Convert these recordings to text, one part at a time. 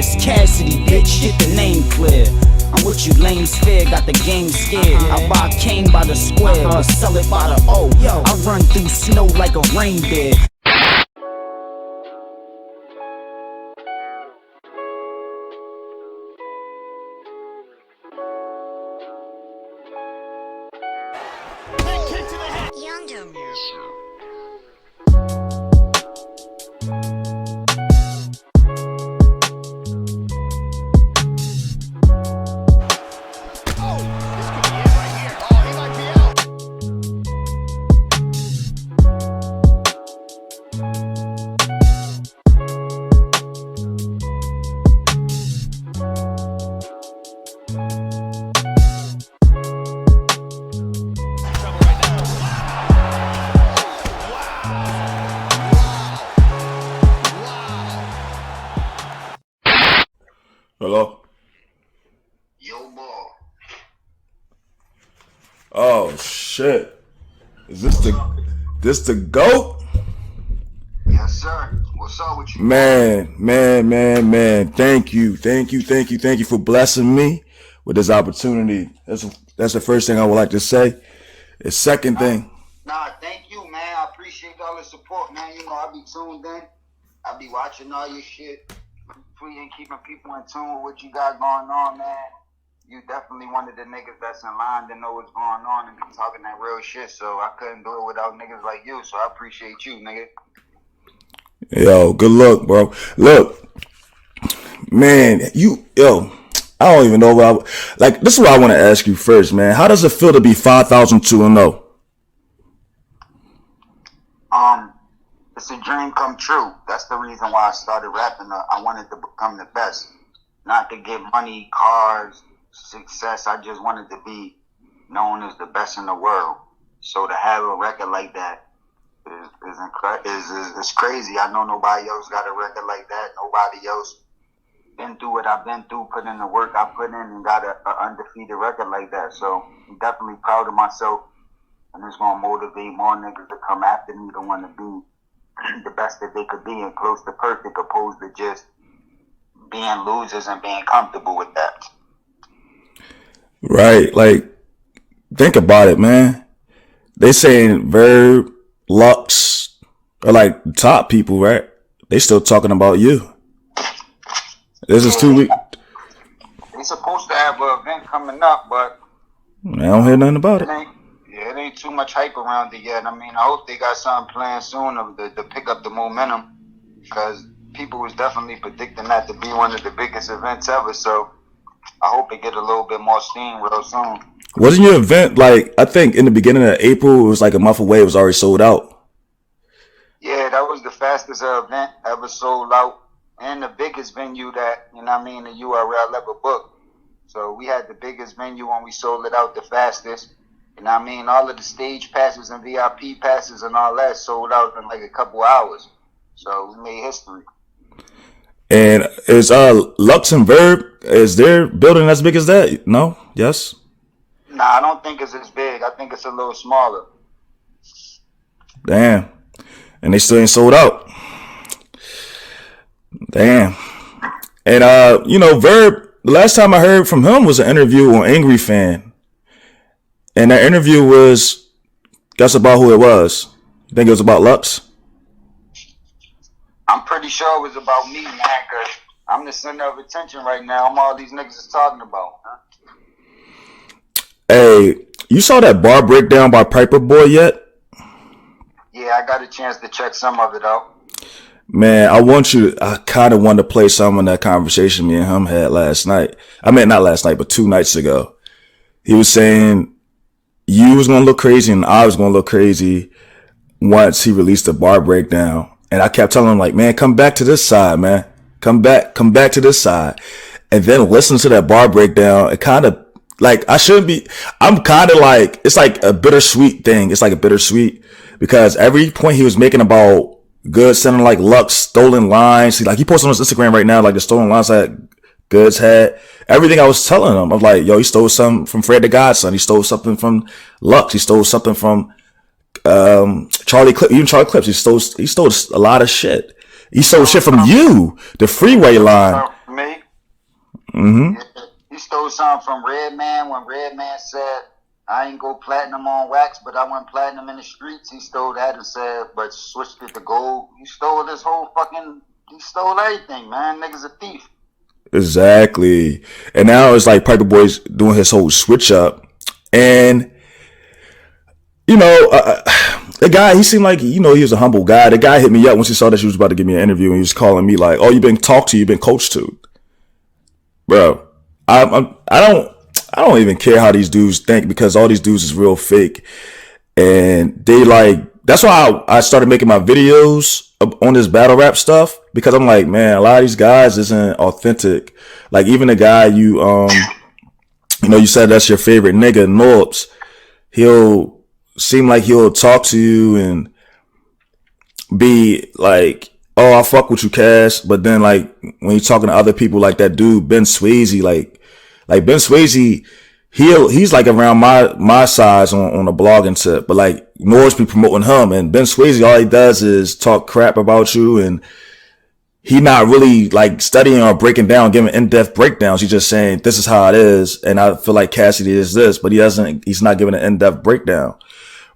It's Cassidy, bitch, get the name clear. I'm what you lames fear, got the game scared. I buy cane by the square, but sell it by the O. I run through snow like a reindeer. Hello? Yo, boy. Oh shit. Is this the GOAT? Yes, sir. What's up with you? Man. Thank you for blessing me with this opportunity. That's the first thing I would like to say. The second thing. Nah, thank you, man. I appreciate all the support, man. You know, I be tuned in. I be watching all your shit. And keeping people in tune with what you got going on, man. You definitely one of the niggas that's in line to know what's going on and be talking that real shit. So I couldn't do it without niggas like you. So I appreciate you, nigga. Yo, good luck, bro. Look, man, I don't even know what this is what I want to ask you first, man. How does it feel to be 5,2-0? It's a dream come true. That's the reason why I started rapping. I wanted to become the best. Not to get money, cars, success. I just wanted to be known as the best in the world. So to have a record like that is crazy. I know nobody else got a record like that. Nobody else been through what I've been through, put in the work I put in, and got an undefeated record like that. So I'm definitely proud of myself. And it's going to motivate more niggas to come after me to want to be the best that they could be and close to perfect, opposed to just being losers and being comfortable with that. Right. Like, think about it, man. They saying Verb, Lux are like top people, right? They still talking about you. This is 2 weeks. They supposed to have an event coming up, but I don't hear nothing about it. It ain't too much hype around it yet. I mean, I hope they got something planned soon to pick up the momentum, because people was definitely predicting that to be one of the biggest events ever. So I hope it get a little bit more steam real soon. Wasn't your event I think in the beginning of April, it was like a month away, it was already sold out? Yeah, that was the fastest event ever sold out, and the biggest venue that, the URL ever booked. So we had the biggest venue when we sold it out the fastest. All of the stage passes and VIP passes and all that sold out in like a couple hours. So we made history. And is Lux and Verb, is their building as big as that? No? Yes? Nah, I don't think it's as big. I think it's a little smaller. Damn. And they still ain't sold out. Damn. And Verb, the last time I heard from him was an interview on Angry Fan. And that interview was, guess about who it was. You think it was about Lux? I'm pretty sure it was about me, man, because I'm the center of attention right now. I'm all these niggas is talking about. Huh? Hey, you saw that bar breakdown by PiperBoy yet? Yeah, I got a chance to check some of it out. Man, I kind of wanted to play some of that conversation me and him had last night. I mean, not last night, but 2 nights ago. He was saying you was going to look crazy and I was going to look crazy once he released the bar breakdown. And I kept telling him, like, man, come back to this side, man. Come back to this side. And then listen to that bar breakdown. It kind of, I'm kind of like, it's like a bittersweet thing. It's like a bittersweet because every point he was making about Goodz sounding like Lux stolen lines. He posted on his Instagram right now, like the stolen lines that Goodz had. Everything I was telling him, I'm like, yo, he stole something from Fred the Godson. He stole something from Lux. He stole something from Charlie Clips. He stole a lot of shit. He stole shit from you, the freeway line. Me? Mm-hmm. He stole something from Redman when Redman said, I ain't go platinum on wax, but I went platinum in the streets. He stole that and said, but switched it to gold. He stole this whole fucking, he stole everything, man. Nigga's a thief. Exactly. And now it's like PiperBoy's doing his whole switch up. And, you know, the guy, he seemed like, you know, he was a humble guy. The guy hit me up once he saw that she was about to give me an interview, and he was calling me like, oh, you've been talked to, you've been coached to. Bro, I don't even care how these dudes think, because all these dudes is real fake. And they like, that's why I started making my videos on this battle rap stuff, because I'm like, man, a lot of these guys isn't authentic. Like even the guy you know, you said that's your favorite nigga, Norbs, he'll seem like he'll talk to you and be like, oh, I fuck with you, Cass. But then like when you're talking to other people, like that dude, Ben Swayze, like Ben Swayze, he's like around my size on the blogging tip, but like Norbs be promoting him, and Ben Swayze, all he does is talk crap about you, and he not really like studying or breaking down, giving in-depth breakdowns. He's just saying, this is how it is, and I feel like Cassidy is this, but he's not giving an in-depth breakdown.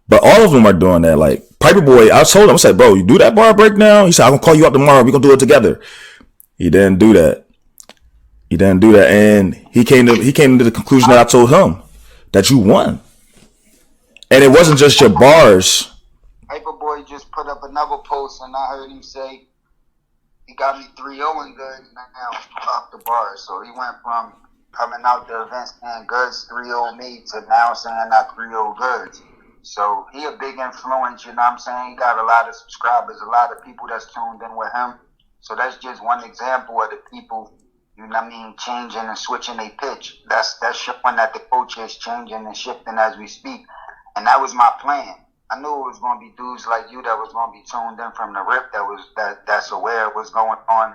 But all of them are doing that. Like PiperBoy, I told him, I said, bro, you do that bar breakdown? He said, I'm gonna call you up tomorrow, we're gonna do it together. He didn't do that. And he came to the conclusion that I told him, that you won. And it wasn't just your bars. PiperBoy just put up another post, and I heard him say he got me 3-0 in Goodz now off the bars. So he went from coming out the event saying Goodz 3-0 me to now saying I 3-0 Goodz. So he a big influence, you know what I'm saying? He got a lot of subscribers, a lot of people that's tuned in with him. So that's just one example of the people, you know what I mean, changing and switching their pitch. That's showing that the culture is changing and shifting as we speak. And that was my plan. I knew it was going to be dudes like you that was going to be tuned in from the rip, that's aware of what's going on,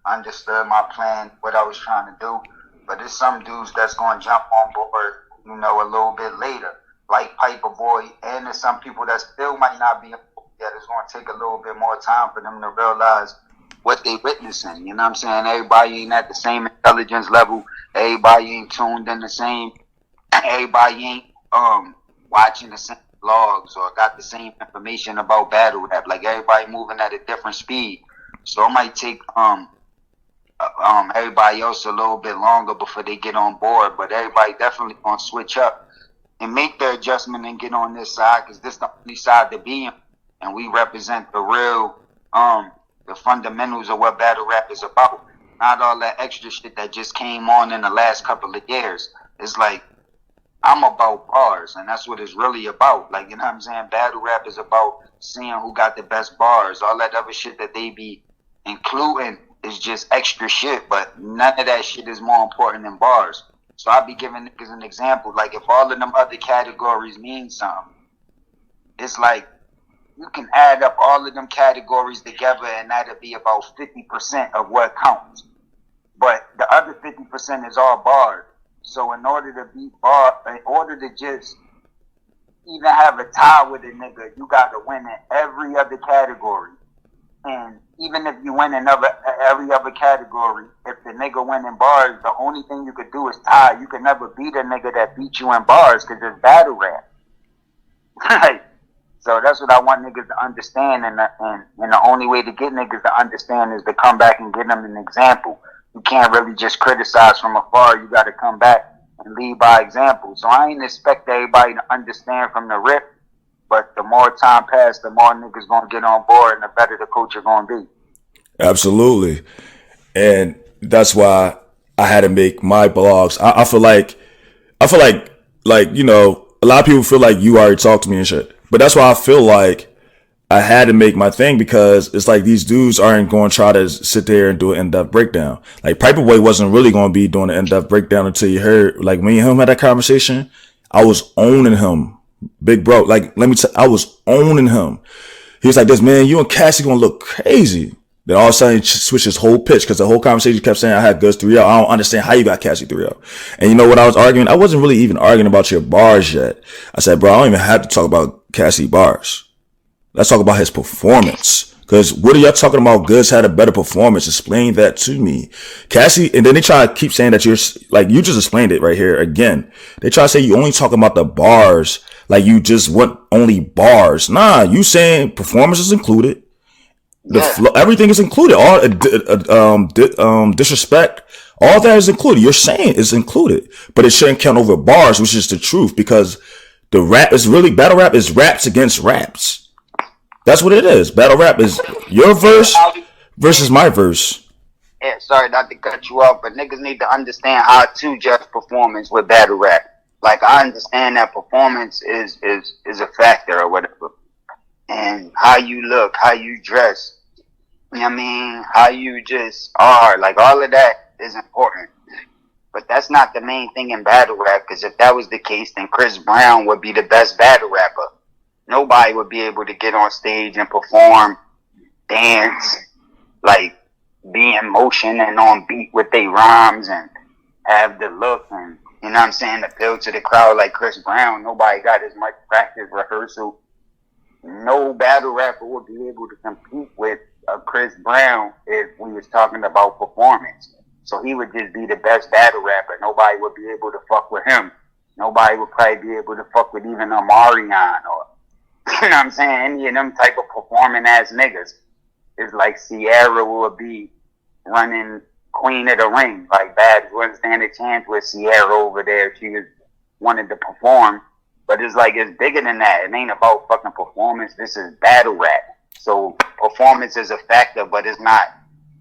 understood my plan, what I was trying to do. But there's some dudes that's going to jump on board, you know, a little bit later, like PiperBoy. And there's some people that still might not be, that it's going to take a little bit more time for them to realize what they witnessing. You know what I'm saying? Everybody ain't at the same intelligence level. Everybody ain't tuned in the same. Everybody ain't watching the same vlogs or got the same information about battle rap. Like everybody moving at a different speed. So it might take everybody else a little bit longer before they get on board. But everybody definitely gonna switch up and make their adjustment and get on this side, because this is the only side to be in. And we represent the real the fundamentals of what battle rap is about. Not all that extra shit that just came on in the last couple of years. It's like, I'm about bars, and that's what it's really about. Like, you know what I'm saying? Battle rap is about seeing who got the best bars. All that other shit that they be including is just extra shit, but none of that shit is more important than bars. So I be giving niggas an example. Like, if all of them other categories mean something, it's like, you can add up all of them categories together, and that'll be about 50% of what counts. But the other 50% is all bars. So in order to beat bar, in order to just even have a tie with a nigga, you got to win in every other category. And even if you win in every other category, if the nigga win in bars, the only thing you could do is tie. You can never beat a nigga that beat you in bars, because it's battle rap. So that's what I want niggas to understand, and the only way to get niggas to understand is to come back and give them an example. You can't really just criticize from afar. You got to come back and lead by example. So I ain't expect everybody to understand from the rip, but the more time passes, the more niggas gonna get on board, and the better the culture gonna be. Absolutely. And that's why I had to make my blogs. I feel like, you know, a lot of people feel like you already talked to me and shit. But that's why I feel like I had to make my thing, because it's like these dudes aren't going to try to sit there and do an in-depth breakdown. Like PiperBoy wasn't really going to be doing an in-depth breakdown until you heard, like, me and him had that conversation. I was owning him, big bro. Like, let me tell you, I was owning him. He was like, this, man, you and Cassidy going to look crazy. Then all of a sudden he switched his whole pitch, because the whole conversation kept saying I had Goodz 3-0. I don't understand how you got Cassidy 3-0. And you know what I was arguing? I wasn't really even arguing about your bars yet. I said, bro, I don't even have to talk about Cassidy bars. Let's talk about his performance. Because what are y'all talking about? Goodz had a better performance. Explain that to me. Cassidy, and then they try to keep saying that you're, like, you just explained it right here again. They try to say you only talking about the bars, like you just want only bars. Nah, you saying performance is included. The flow, everything is included. All disrespect, all that is included. You're saying it's included, but it shouldn't count over bars, which is the truth, because the rap is really, battle rap is raps against raps. That's what it is. Battle rap is your verse versus my verse. Yeah, sorry not to cut you off, but niggas need to understand how to judge performance with battle rap. Like, I understand that performance is a factor or whatever. And how you look, how you dress, you know what I mean? How you just are, like, all of that is important. But that's not the main thing in battle rap, because if that was the case, then Chris Brown would be the best battle rapper. Nobody would be able to get on stage and perform, dance, like, be in motion and on beat with their rhymes and have the look and, you know what I'm saying, appeal to the crowd like Chris Brown. Nobody got as much practice, rehearsal. No battle rapper would be able to compete with Chris Brown if we was talking about performance. So he would just be the best battle rapper. Nobody would be able to fuck with him. Nobody would probably be able to fuck with even Omarion or, you know what I'm saying, any of them type of performing ass niggas. It's like Sierra would be running Queen of the Ring. Like, Babs wouldn't stand a chance with Sierra over there if she was wanted to perform. But it's like, it's bigger than that. It ain't about fucking performance. This is battle rap. So performance is a factor, but it's not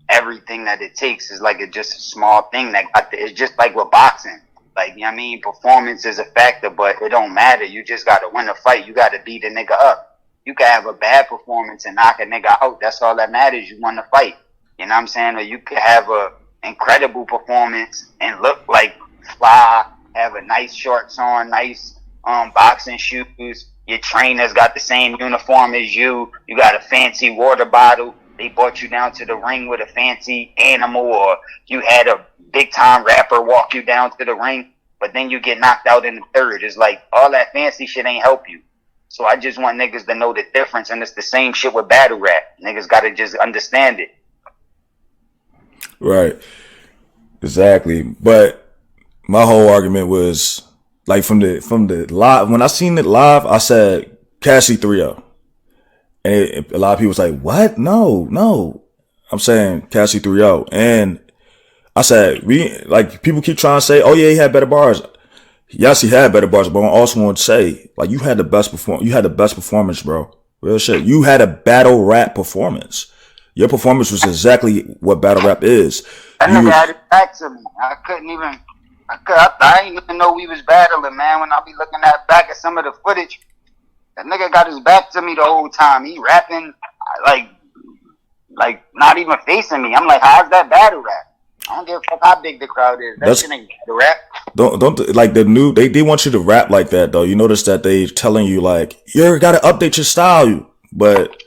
everything that it takes. It's like it's just a small thing that it's just like with boxing. Like, you know what I mean? Performance is a factor, but it don't matter. You just got to win the fight. You got to beat a nigga up. You can have a bad performance and knock a nigga out. That's all that matters. You won the fight. You know what I'm saying? Or you could have a incredible performance and look like fly, have a nice shorts on, nice boxing shoes. Your trainer's got the same uniform as you. You got a fancy water bottle. They brought you down to the ring with a fancy animal, or you had a big time rapper walk you down to the ring, but then you get knocked out in the third. It's like, all that fancy shit ain't help you. So I just want niggas to know the difference, and it's the same shit with battle rap. Niggas gotta just understand it. Right. Exactly. But my whole argument was, like, from the live, when I seen it live, I said Cassidy 3-0. And a lot of people was like, what? No. I'm saying Cassidy 3-0. And I said, people keep trying to say, oh yeah, he had better bars. Yes, he had better bars, but I also want to say, like, you had the best performance, bro. Real shit. You had a battle rap performance. Your performance was exactly what battle rap is. That nigga had it back to me. I didn't even know we was battling, man. When I be looking back at some of the footage, that nigga got his back to me the whole time. He rapping, like not even facing me. I'm like, how's that battle rap? I don't give a fuck how big the crowd is. That shit ain't battle rap. Don't like the new. They want you to rap like that though. You notice that they telling you like, you gotta update your style, but.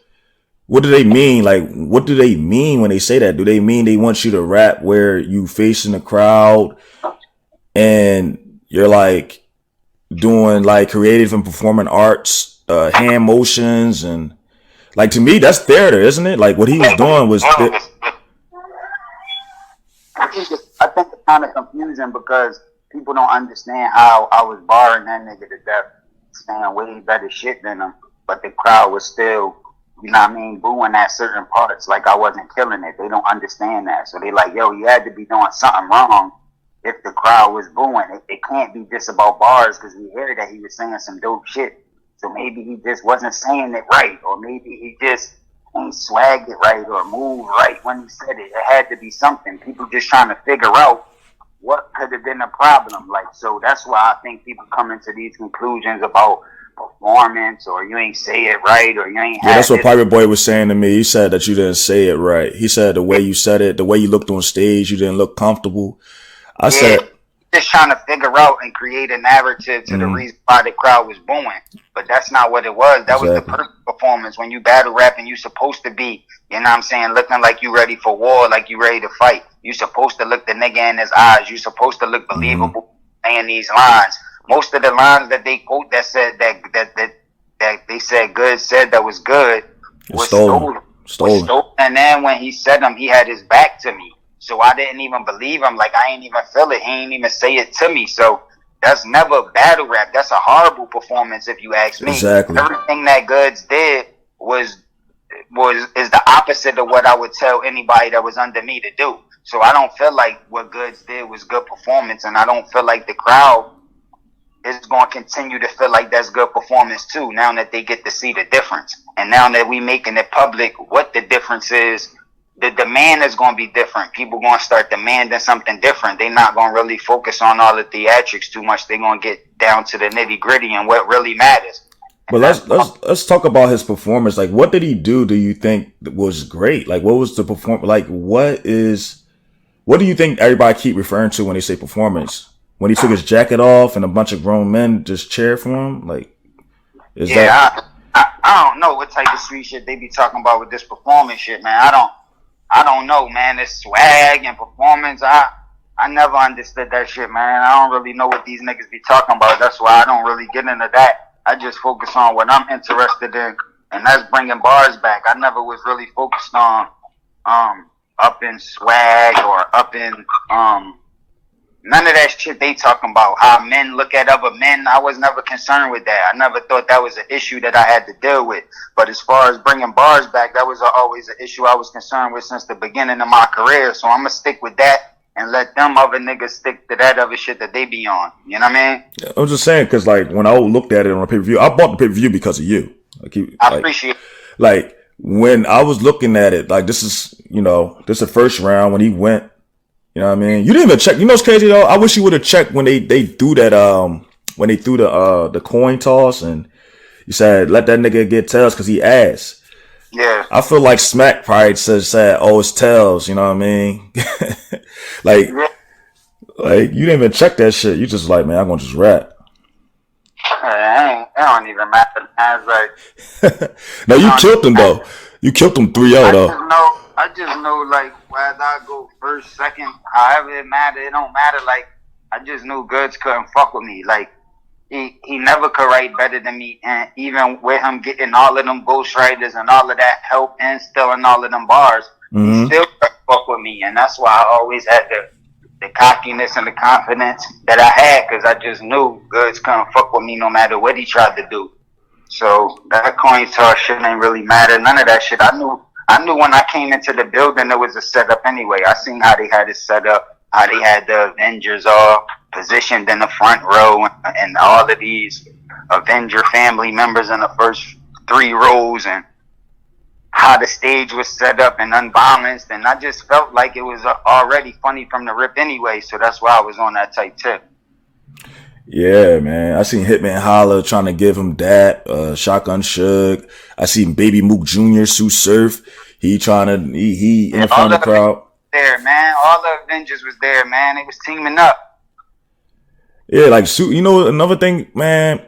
What do they mean? Like, what do they mean when they say that? Do they mean they want you to rap where you facing the crowd and you're like doing like creative and performing arts, hand motions, and like, to me that's theater, isn't it? Like what he was doing was. I think it's kind of confusing because people don't understand how I was barring that nigga to death, saying way better shit than him, but the crowd was still, you know what I mean, booing at certain parts like I wasn't killing it. They don't understand that. So they like, yo, you had to be doing something wrong if the crowd was booing. It can't be just about bars, because we heard that he was saying some dope shit. So maybe he just wasn't saying it right, or maybe he just ain't swagged it right or moved right when he said it. It had to be something. People just trying to figure out what could have been the problem. Like, so that's why I think people come into these conclusions about performance, or you ain't say it right, or you ain't. Yeah, that's what PiperBoy was saying to me. He said that you didn't say it right. He said the way you said it, the way you looked on stage, you didn't look comfortable. I said, just trying to figure out and create a narrative to the reason why the crowd was booing, but that's not what it was. That was the perfect performance. When you battle rapping, you supposed to be, you know what I'm saying, looking like you ready for war, like you ready to fight. You supposed to look the nigga in his eyes. You supposed to look believable saying these lines. Most of the lines that they quote that said that they said Goodz said that was good was stolen. stolen. And then when he said them, he had his back to me. So I didn't even believe him. Like, I ain't even feel it. He ain't even say it to me. So that's never battle rap. That's a horrible performance, if you ask me. Exactly. Everything that Goodz did is the opposite of what I would tell anybody that was under me to do. So I don't feel like what Goodz did was good performance, and I don't feel like the crowd is going to continue to feel like that's good performance too, now that they get to see the difference. And now that we making it public what the difference is, the demand is going to be different. People going to start demanding something different. They're not going to really focus on all the theatrics too much. They're going to get down to the nitty gritty and what really matters. But let's talk about his performance. Like, what did he do you think was great? Like, what was the performance? Like, what do you think everybody keep referring to when they say performance? When he took his jacket off and a bunch of grown men just cheered for him? Like, I don't know what type of street shit they be talking about with this performance shit, man. I don't know, man. This swag and performance, I never understood that shit, man. I don't really know what these niggas be talking about. That's why I don't really get into that. I just focus on what I'm interested in, and that's bringing bars back. I never was really focused on up in swag or up in none of that shit they talking about. How men look at other men, I was never concerned with that. I never thought that was an issue that I had to deal with. But as far as bringing bars back, that was always an issue I was concerned with since the beginning of my career. So I'm going to stick with that and let them other niggas stick to that other shit that they be on. You know what I mean? I was just saying, because, like, when I looked at it on a pay-per-view, I bought the pay-per-view because of you. I appreciate it. Like, when I was looking at it, like, this is the first round when he went. You know what I mean? You didn't even check. You know what's crazy though? I wish you would have checked when they threw that when they threw the coin toss and you said let that nigga get tails because he asked. Yeah. I feel like Smack probably said, oh, it's tails. You know what I mean? like you didn't even check that shit. You just like, man, I'm gonna just rap. It don't even matter. Like, no, you killed him though. You killed him 3-0 though. I just know, like, whether I go first, second, however it matter, it don't matter. Like, I just knew Goodz couldn't fuck with me. Like, he never could write better than me. And even with him getting all of them ghostwriters and all of that help and stealing all of them bars, he still couldn't fuck with me. And that's why I always had the cockiness and the confidence that I had, because I just knew Goodz couldn't fuck with me no matter what he tried to do. So that coin toss shit ain't really matter. None of that shit. I knew when I came into the building, there was a setup anyway. I seen how they had it set up, how they had the Avengers all positioned in the front row and all of these Avenger family members in the first 3 rows and how the stage was set up and unbalanced. And I just felt like it was already funny from the rip anyway. So that's why I was on that tight tip. Yeah, man. I seen Hitman Holla trying to give him that, Shotgun Shug. I seen Baby Mook Jr., Tsu Surf. He in front of the crowd. There, man. All the Avengers was there, man. They was teaming up. Yeah, like, you know, another thing, man,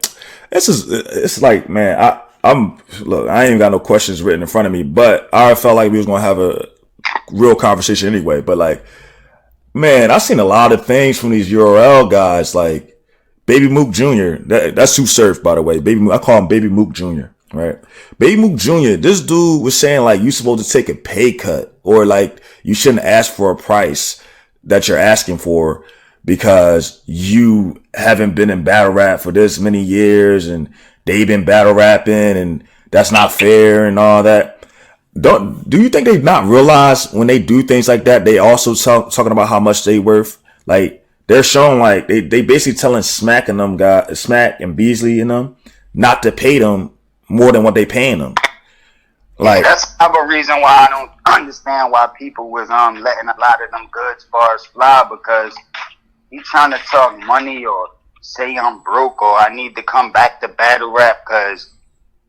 it's like, man, I ain't even got no questions written in front of me, but I felt like we was going to have a real conversation anyway. But, like, man, I seen a lot of things from these URL guys, like, Baby Mook Jr. That's Tsu Surf, by the way. I call him Baby Mook Jr. Right? Baby Mook Jr. This dude was saying like you supposed to take a pay cut or like you shouldn't ask for a price that you're asking for because you haven't been in battle rap for this many years and they've been battle rapping and that's not fair and all that. Do you think they not realize when they do things like that, they also talking about how much they worth? Like, they're showing like they basically telling Smack and Beasley and them not to pay them more than what they paying them. Like, that's another reason why I don't understand why people was letting a lot of them Goodz bars fly, because he trying to talk money or say I'm broke or I need to come back to battle rap because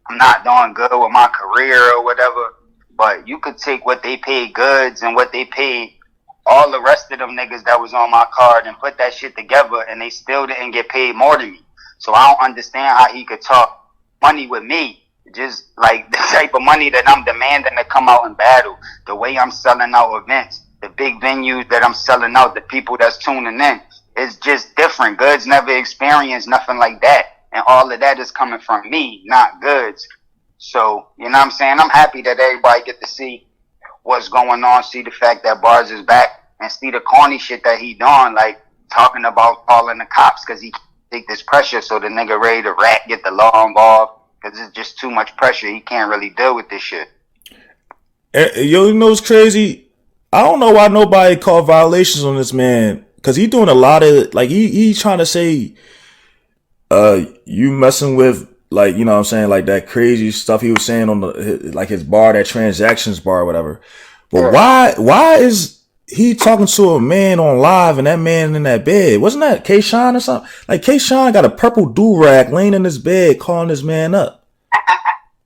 I'm not doing good with my career or whatever. But you could take what they paid Goodz and what they paid all the rest of them niggas that was on my card and put that shit together, and they still didn't get paid more than me. So I don't understand how he could talk money with me. Just like the type of money that I'm demanding to come out and battle, the way I'm selling out events, the big venues that I'm selling out, the people that's tuning in. It's just different. Goodz never experienced nothing like that. And all of that is coming from me, not Goodz. So, you know what I'm saying? I'm happy that everybody get to see what's going on, see the fact that Bars is back, and see the corny shit that he doing, like talking about calling the cops because he can't take this pressure. So the nigga ready to rat, get the law involved because it's just too much pressure. He can't really deal with this shit. Yo, you know what's crazy? I don't know why nobody called violations on this man, because he doing a lot of, like, he trying to say, you messing with, like, you know what I'm saying, like that crazy stuff he was saying on his bar, that transactions bar or whatever. But why is he talking to a man on live and that man in that bed? Wasn't that Kshine or something? Like, Kshine got a purple do-rag laying in his bed calling this man up.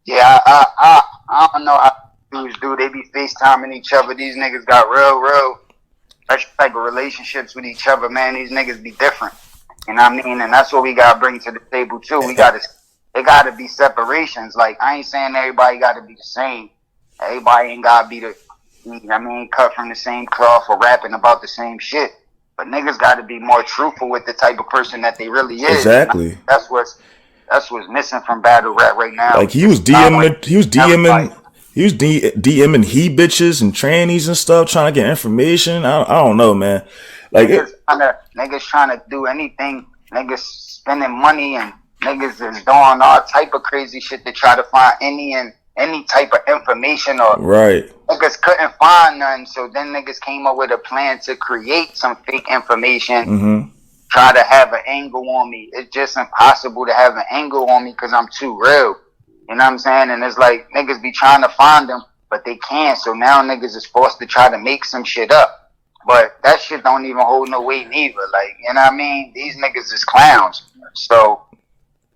Yeah, I don't know how dudes do. They be FaceTiming each other. These niggas got real special type of relationships with each other, man. These niggas be different. You know what I mean? And that's what we gotta bring to the table too. There gotta be separations. Like, I ain't saying everybody gotta be the same. Everybody ain't gotta be cut from the same cloth or rapping about the same shit. But niggas gotta be more truthful with the type of person that they really is. Exactly. That's what's missing from battle rap right now. Like, he was DMing he bitches and trannies and stuff, trying to get information. I don't know, man. Like, niggas trying to do anything. Niggas spending money and niggas is doing all type of crazy shit to try to find any type of information, or right. Niggas couldn't find none, so then niggas came up with a plan to create some fake information, try to have an angle on me. It's just impossible to have an angle on me because I'm too real. You know what I'm saying? And it's like niggas be trying to find them, but they can't. So now niggas is forced to try to make some shit up. But that shit don't even hold no weight neither. Like, you know what I mean? These niggas is clowns. So,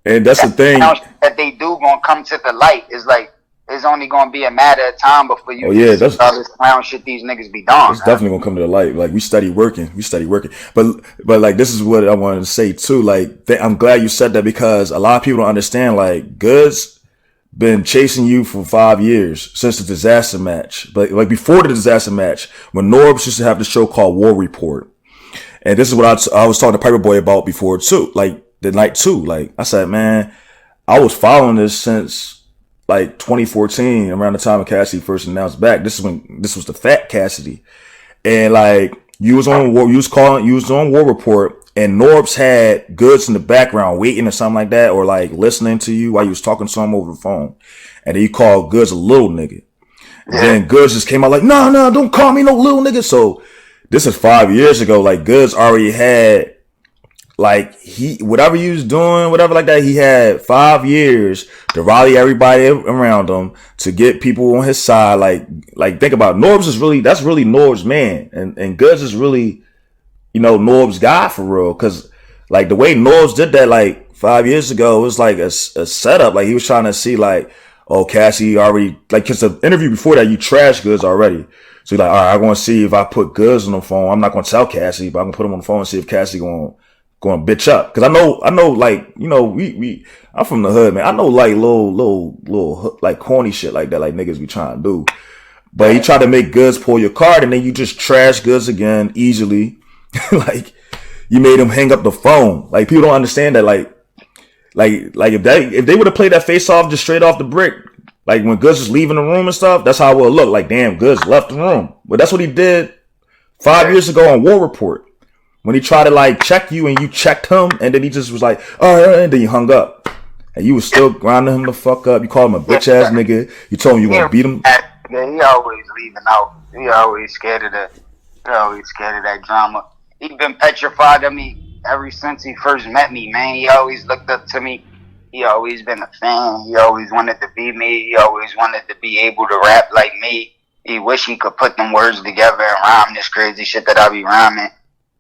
and that's the thing that they do gonna come to the light. Is like, it's only gonna be a matter of time before you see all this clown shit these niggas be doing. It's definitely gonna come to the light. Like, we study working. But like, this is what I wanted to say too. Like, I'm glad you said that, because a lot of people don't understand. Like, Goodz been chasing you for 5 years since the disaster match. But like, before the disaster match, when Norbs used to have the show called War Report, and this is what I was talking to PiperBoy about before too. Like, the night too. Like, I said, man, I was following this since like 2014, around the time of Cassidy first announced back. This was the fat Cassidy, and like, you was on War Report. And Norbs had Goodz in the background waiting or something like that, or like listening to you while you was talking to him over the phone. And then you called Goodz a little nigga. And then Goodz just came out like, no, don't call me no little nigga. So this is 5 years ago. Like, Goodz already had, like, whatever he was doing, whatever like that, he had 5 years to rally everybody around him to get people on his side. Like think about it. That's really Norbs' man. And Goodz is really, you know, Norbs' guy for real. Cause like, the way Norbs did that like 5 years ago, it was like a setup. Like, he was trying to see like, oh, Cassidy already, like, cause the interview before that, you trashed Goodz already. So he's like, all right, I'm going to see if I put Goodz on the phone. I'm not going to tell Cassidy, but I'm going to put him on the phone and see if Cassidy going to bitch up. Cause I know, like, you know, I'm from the hood, man. I know like little, like, corny shit like that, like niggas be trying to do. But he tried to make Goodz pull your card, and then you just trash Goodz again easily. Like, you made him hang up the phone. Like, people don't understand that. Like if they would have played that face off just straight off the brick, like when Goodz was leaving the room and stuff, that's how it would look. Like, damn, Goodz left the room. But that's what he did 5 years ago on War Report, when he tried to like check you and you checked him, and then he just was like, oh, and then you hung up, and you was still grinding him the fuck up. You called him a bitch ass nigga. You told him you gonna beat him. Yeah, he always leaving out. He always scared of that drama. He been petrified of me ever since he first met me, man. He always looked up to me. He always been a fan. He always wanted to be me. He always wanted to be able to rap like me. He wish he could put them words together and rhyme this crazy shit that I be rhyming.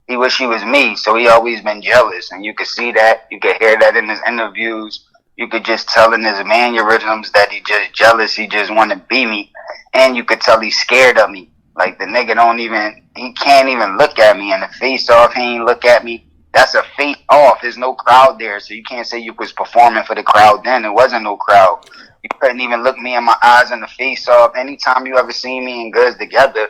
He wish he was me, so he always been jealous. And you could see that. You could hear that in his interviews. You could just tell in his mannerisms that he just jealous. He just want to be me. And you could tell he's scared of me. Like, the nigga he can't even look at me. And the face off, he ain't look at me. That's a face off. There's no crowd there. So you can't say you was performing for the crowd then. There wasn't no crowd. You couldn't even look me in my eyes in the face off. Anytime you ever see me and Goodz together,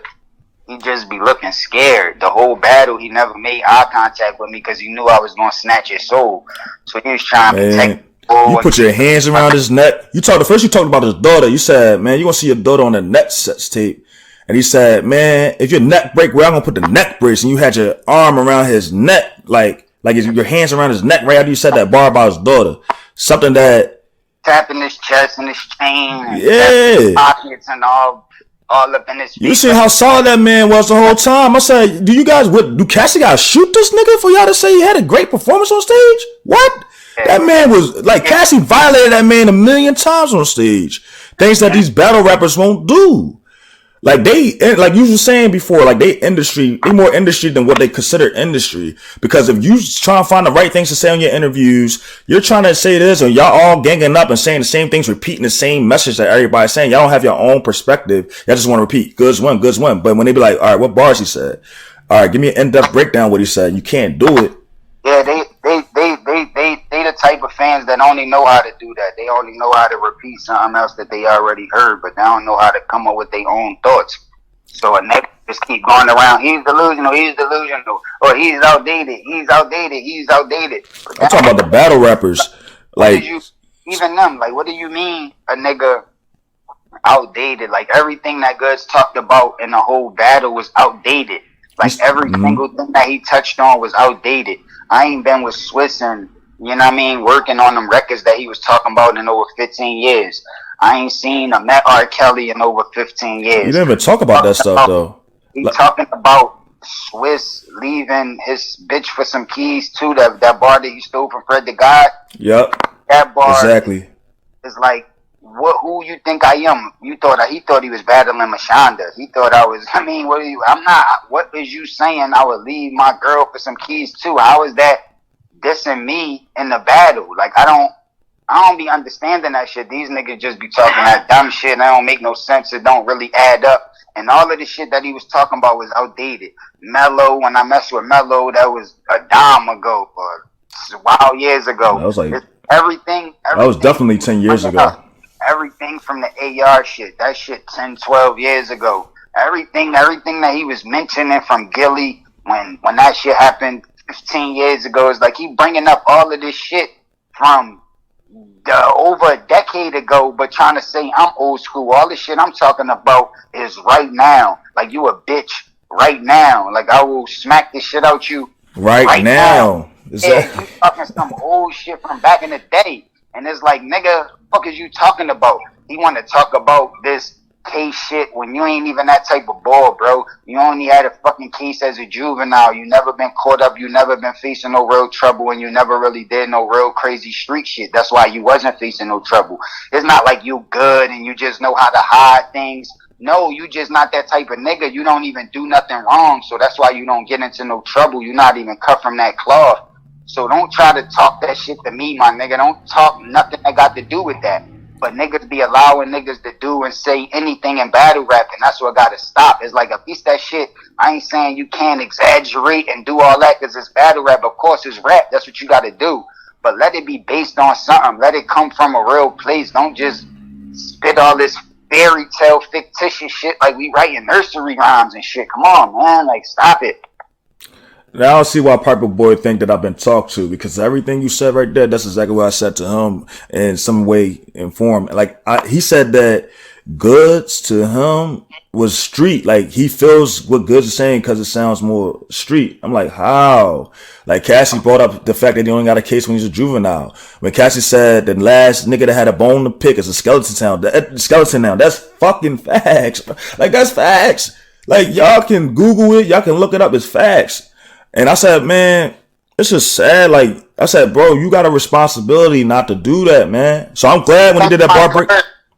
he just be looking scared. The whole battle, he never made eye contact with me because he knew I was going to snatch his soul. So he was trying to protect me. You put your hands around his neck. You talked about his daughter. You said, man, you gonna see your daughter on the net sex tape. And he said, man, if your neck break, well, I'm gonna put the neck brace. And you had your arm around his neck, like your hands around his neck right after you said that bar about his daughter. Something that tapping his chest and his chain, and yeah, pockets and all up in his face. You see how solid that man was the whole time. I said, do Cassidy gotta shoot this nigga for y'all to say he had a great performance on stage? What? That man was like Cassidy violated that man 1,000,000 times on stage. Things that these battle rappers won't do. Like like you were saying before, like they more industry than what they consider industry. Because if you try to find the right things to say on your interviews, you're trying to say this, and y'all all ganging up and saying the same things, repeating the same message that everybody's saying. Y'all don't have your own perspective. Y'all just want to repeat Goodz one. But when they be like, all right, what bars he said? All right, give me an in-depth breakdown of what he said. You can't do it. Yeah, they the type of fans that only know how to do that. They only know how to repeat something else that they already heard, but they don't know how to come up with their own thoughts. So a nigga just keep going around, he's delusional, or he's outdated. I'm talking about the battle rappers. Like, even them, like, what do you mean a nigga outdated? Like, everything that Goodz talked about in the whole battle was outdated. Like, every single thing that he touched on was outdated. I ain't been with Swiss and, you know what I mean, working on them records that he was talking about in over 15 years. I ain't seen a Met R. Kelly in over 15 years. You didn't even talk about that stuff, though. He's talking about Swiss leaving his bitch for some keys, too. That bar that you stole from Fred the God. Yep. That bar exactly is like, who you think I am? He thought he was battling Mashonda. He thought I was, I mean, I'm not. What is you saying I would leave my girl for some keys, too? How is that dissing me in the battle? Like, I don't be understanding that shit. These niggas just be talking that dumb shit. That don't make no sense. It don't really add up. And all of the shit that he was talking about was outdated. Mello, when I messed with Mello, that was a dime ago, or wild years ago. That was like everything. That was definitely 10 years ago. Everything from the AR shit, that shit 10, 12 years ago. Everything that he was mentioning from Gilly when that shit happened 15 years ago is like he bringing up all of this shit from over a decade ago, but trying to say I'm old school. All the shit I'm talking about is right now. Like, you a bitch right now. Like, I will smack this shit out you right now. Yeah, you talking some old shit from back in the day. And it's like, nigga, fuck is you talking about? He want to talk about this case shit when you ain't even that type of ball, bro. You only had a fucking case as a juvenile. You never been caught up. You never been facing no real trouble, and you never really did no real crazy street shit. That's why you wasn't facing no trouble. It's not like you good and you just know how to hide things. No, you just not that type of nigga. You don't even do nothing wrong, so that's why you don't get into no trouble. You're not even cut from that cloth. So don't try to talk that shit to me, my nigga. Don't talk nothing that got to do with that. But niggas be allowing niggas to do and say anything in battle rap, and that's what gotta stop. It's like, a piece of that shit, I ain't saying you can't exaggerate and do all that because it's battle rap. Of course it's rap. That's what you gotta do. But let it be based on something. Let it come from a real place. Don't just spit all this fairy tale fictitious shit like we writing nursery rhymes and shit. Come on, man. Like, stop it. Now I don't see why PiperBoy think that I've been talked to, because everything you said right there, that's exactly what I said to him in some way in form. Like, he said that Goodz to him was street. Like, he feels what Goodz is saying because it sounds more street. I'm like, how? Like, Cassidy brought up the fact that he only got a case when he's a juvenile. When Cassidy said the last nigga that had a bone to pick is a skeleton now. That's fucking facts. Like, that's facts. Like, y'all can Google it. Y'all can look it up. It's facts. And I said, man, it's just sad. Like, I said, bro, you got a responsibility not to do that, man. So I'm glad when he did that bar break.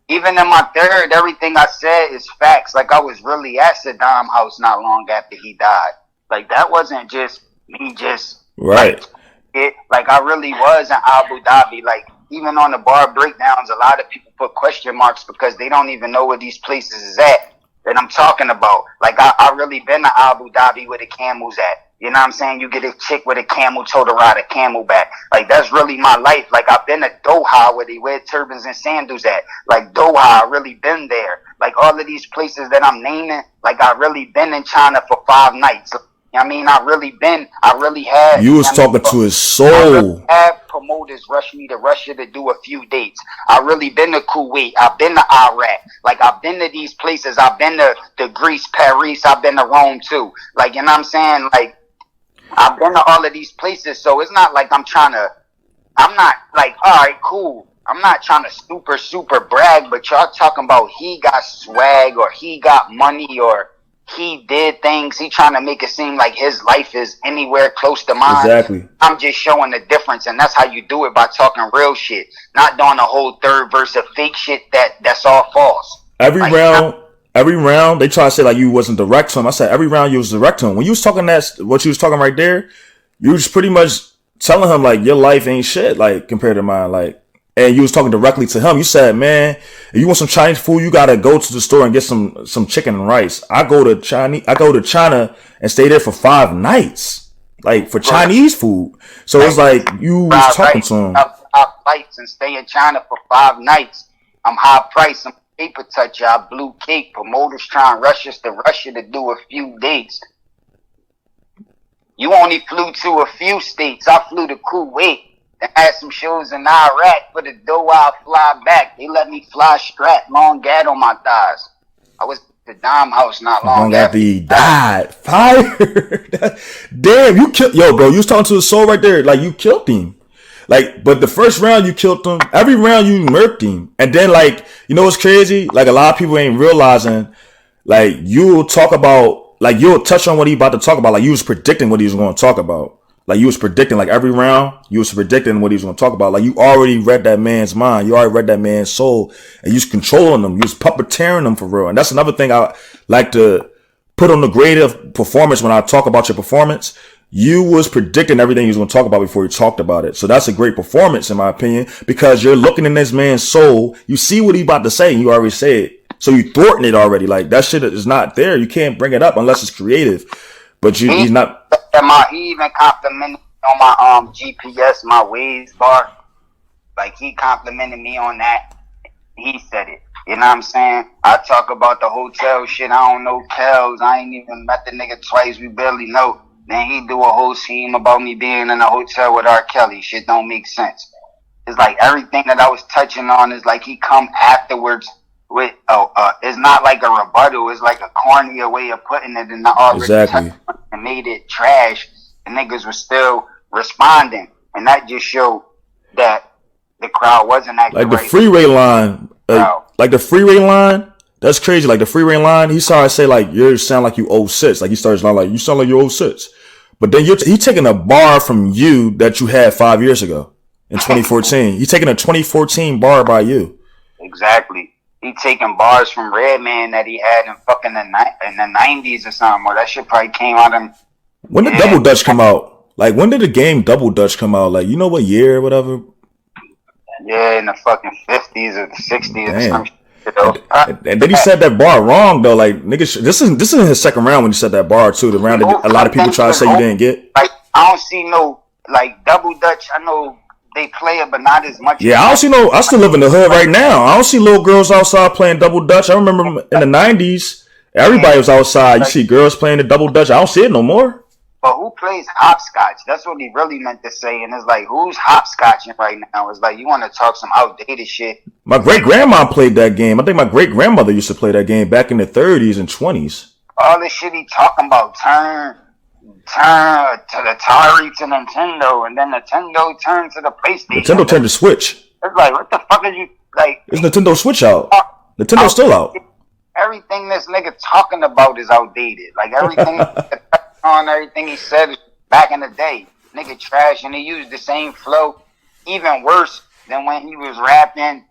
Even in my third, everything I said is facts. Like, I was really at Saddam House not long after he died. Like, that wasn't just me just... Right. Like, I really was in Abu Dhabi. Like, even on the bar breakdowns, a lot of people put question marks because they don't even know where these places is at that I'm talking about. Like, I really been to Abu Dhabi where the camel's at. You know what I'm saying? You get a chick with a camel toe to ride a camelback. Like, that's really my life. Like, I've been to Doha where they wear turbans and sandals at. Like, Doha, I really been there. Like, all of these places that I'm naming, like, I really been in China for 5 nights. You know what I mean? I really had... You was talking to his soul. I really had promoters rush me to Russia to do a few dates. I really been to Kuwait. I've been to Iraq. Like, I've been to these places. I've been to Greece, Paris. I've been to Rome too. Like, you know what I'm saying? Like, I've been to all of these places. So it's not like I'm not like, all right, cool. I'm not trying to super brag, but y'all talking about he got swag or he got money or he did things. He trying to make it seem like his life is anywhere close to mine. Exactly. I'm just showing the difference, and that's how you do it, by talking real shit, not doing a whole third verse of fake shit that's all false. Every round, they try to say like you wasn't direct to him. I said every round you was direct to him. When you was talking what you was talking right there, you was pretty much telling him like your life ain't shit like compared to mine, like. And you was talking directly to him. You said, man, if you want some Chinese food, you gotta go to the store and get some chicken and rice. I go to China and stay there for 5 nights, like for Chinese food. So it's like you was talking to him. Flights and stay in China for 5 nights. I'm high price. I'm paper toucher. I blue cake. Promoters trying rush us to Russia to do a few dates. You only flew to a few states. I flew to Kuwait. I had some shows in Iraq. For the dough, I'll fly back. They let me fly strap, long gad on my thighs. I was at the Dime House not long after he died. Fire. Damn, you killed. Yo, bro, you was talking to the soul right there. Like, you killed him. Like, but the first round you killed him. Every round you murked him. And then, like, you know what's crazy? Like, a lot of people ain't realizing, like, you'll talk about, like, you'll touch on what he about to talk about. Like, you was predicting what he was going to talk about. Like, you was predicting, like, every round, you was predicting what he was going to talk about. Like, you already read that man's mind. You already read that man's soul. And you was controlling them. You was puppeteering them for real. And that's another thing I like to put on the grade of performance when I talk about your performance. You was predicting everything you was going to talk about before you talked about it. So that's a great performance, in my opinion, because you're looking in this man's soul. You see what he about to say, and you already say it. So you thwarting it already. Like, that shit is not there. You can't bring it up unless it's creative. But he's not... He even complimented on my GPS, my Waze bar. Like, he complimented me on that. He said it. You know what I'm saying? I talk about the hotel shit. I don't know Kells. I ain't even met the nigga twice. We barely know. Then he do a whole scene about me being in a hotel with R. Kelly. Shit don't make sense. It's like everything that I was touching on is like he come afterwards with it's not like a rebuttal. It's like a cornier way of putting it, and I already and made it trash. And niggas were still responding, and that just showed that the crowd wasn't acting like the freeway line. Like the freeway line. That's crazy. Like the freeway line. He started to say like you sound like you 06. Like he started to like you sound like you're 06. But then he taking a bar from you that you had 5 years ago in 2014. He taking a 2014 bar by you. Exactly. He taking bars from Redman that he had in fucking in the 90s or something. Or that shit probably came out in... When did Double Dutch come out? Like, when did the game Double Dutch come out? Like, you know what year or whatever? Yeah, in the fucking 50s or the 60s. Damn. Or some shit. And then he said that bar wrong, though. Like, niggas, this is his second round when he said that bar, too. The round that a lot of people try to say you didn't get. Like, I don't see no, like, Double Dutch. I know they play it, but not as much. Yeah, I don't see no. I still live in the hood right now. I don't see little girls outside playing Double Dutch. I remember in the 90s, everybody was outside. You see girls playing the Double Dutch. I don't see it no more. But who plays hopscotch? That's what he really meant to say. And it's like, who's hopscotching right now? It's like, you want to talk some outdated shit. My great-grandma played that game. I think my great-grandmother used to play that game back in the 30s and 20s. All this shit he talking about, turn to the Atari to Nintendo, and then Nintendo turned to the PlayStation. Nintendo turned to Switch. It's like, what the fuck are you, like... Is Nintendo Switch out? Nintendo's still out. Everything this nigga talking about is outdated. Like, everything... on everything he said back in the day. Nigga trash, and he used the same flow, even worse than when he was rapping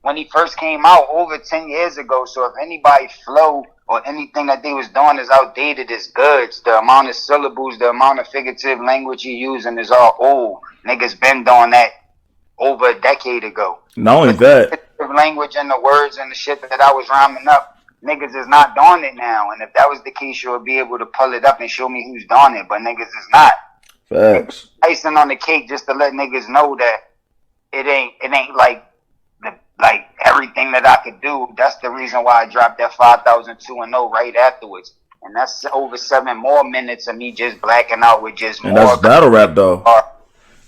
when he first came out over 10 years ago. So if anybody's flow or anything that they was doing is outdated, it's Goodz. The amount of syllables, the amount of figurative language he using is all old. Niggas been doing that over a decade ago. Not only that. The language and the words and the shit that I was rhyming up, niggas is not doing it now, and if that was the case, you would be able to pull it up and show me who's doing it, but niggas is not. Facts. Icing on the cake just to let niggas know that it ain't like everything that I could do. That's the reason why I dropped that 5,002-0 right afterwards, and that's over 7 more minutes of me just blacking out with just and more. That's battle rap though.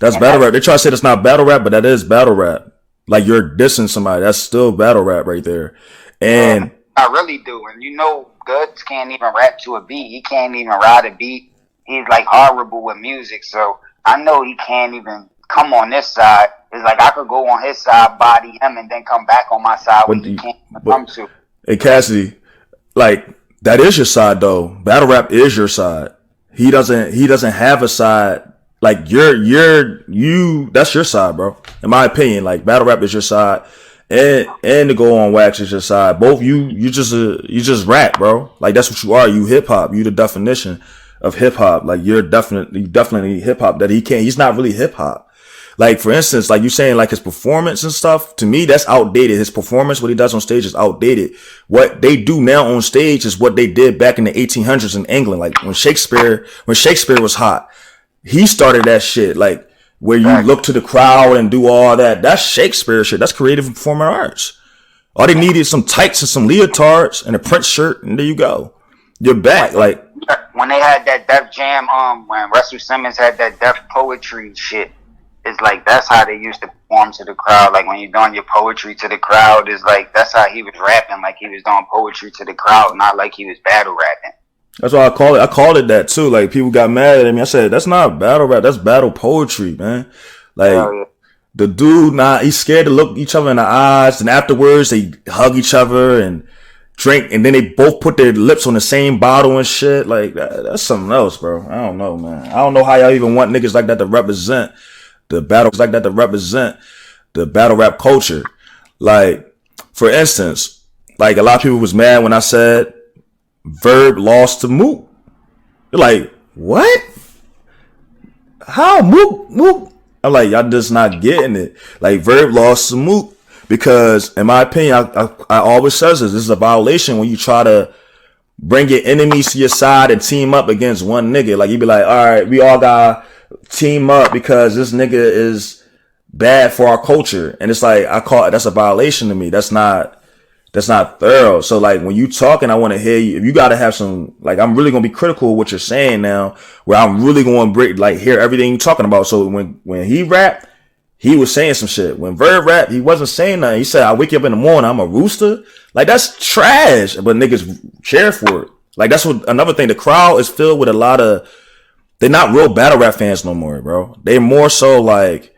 That's battle rap. They try to say that's not battle rap, but that is battle rap. Like you're dissing somebody. That's still battle rap right there. And I really do. And you know, Goodz can't even rap to a beat. He can't even ride a beat. He's like horrible with music. So I know he can't even come on this side. It's like I could go on his side, body him, and then come back on my side when he can't come to. Hey Cassidy, like that is your side though. Battle rap is your side. He doesn't have a side. Like you that's your side, bro. In my opinion, like battle rap is your side, and to go on wax is your side. Both you just rap, bro. Like that's what you are. You hip hop. You the definition of hip hop. Like you're definitely hip hop. That he's not really hip hop. Like for instance, like you saying like his performance and stuff. To me, that's outdated. His performance, what he does on stage, is outdated. What they do now on stage is what they did back in the 1800s in England. Like when Shakespeare was hot. He started that shit, like where you look to the crowd and do all that. That's Shakespeare shit. That's creative and performing arts. All they needed is some tights and some leotards and a Prince shirt, and there you go. You're back. Like when they had that Def Jam, when Russell Simmons had that Def Poetry shit, it's like that's how they used to perform to the crowd. Like when you're doing your poetry to the crowd, is like that's how he was rapping, like he was doing poetry to the crowd, not like he was battle rapping. That's why I call it. I called it that too. Like people got mad at me. I said that's not battle rap. That's battle poetry, man. Like the dude, he's scared to look each other in the eyes, and afterwards they hug each other and drink, and then they both put their lips on the same bottle and shit. Like that's something else, bro. I don't know, man. I don't know how y'all even want niggas like that to represent the battles like that to represent the battle rap culture. Like for instance, like a lot of people was mad when I said Verb lost to Mook. You're like, what? How Mook? I'm like, y'all just not getting it. Like Verb lost to Mook because, in my opinion, I always says this is a violation when you try to bring your enemies to your side and team up against one nigga. Like you be like, all right, we all got team up because this nigga is bad for our culture, and it's like that's a violation to me. That's not thorough. So like when you talking, I want to hear you. If you got to have some, like I'm really gonna be critical of what you're saying now, where I'm really going to hear everything you're talking about. So when he rapped, he was saying some shit. When Verb rapped, he wasn't saying nothing. He said, "I wake you up in the morning, I'm a rooster." Like that's trash, but niggas cheer for it. Like that's what another thing. The crowd is filled with a lot of. They're not real battle rap fans no more, bro. They're more so like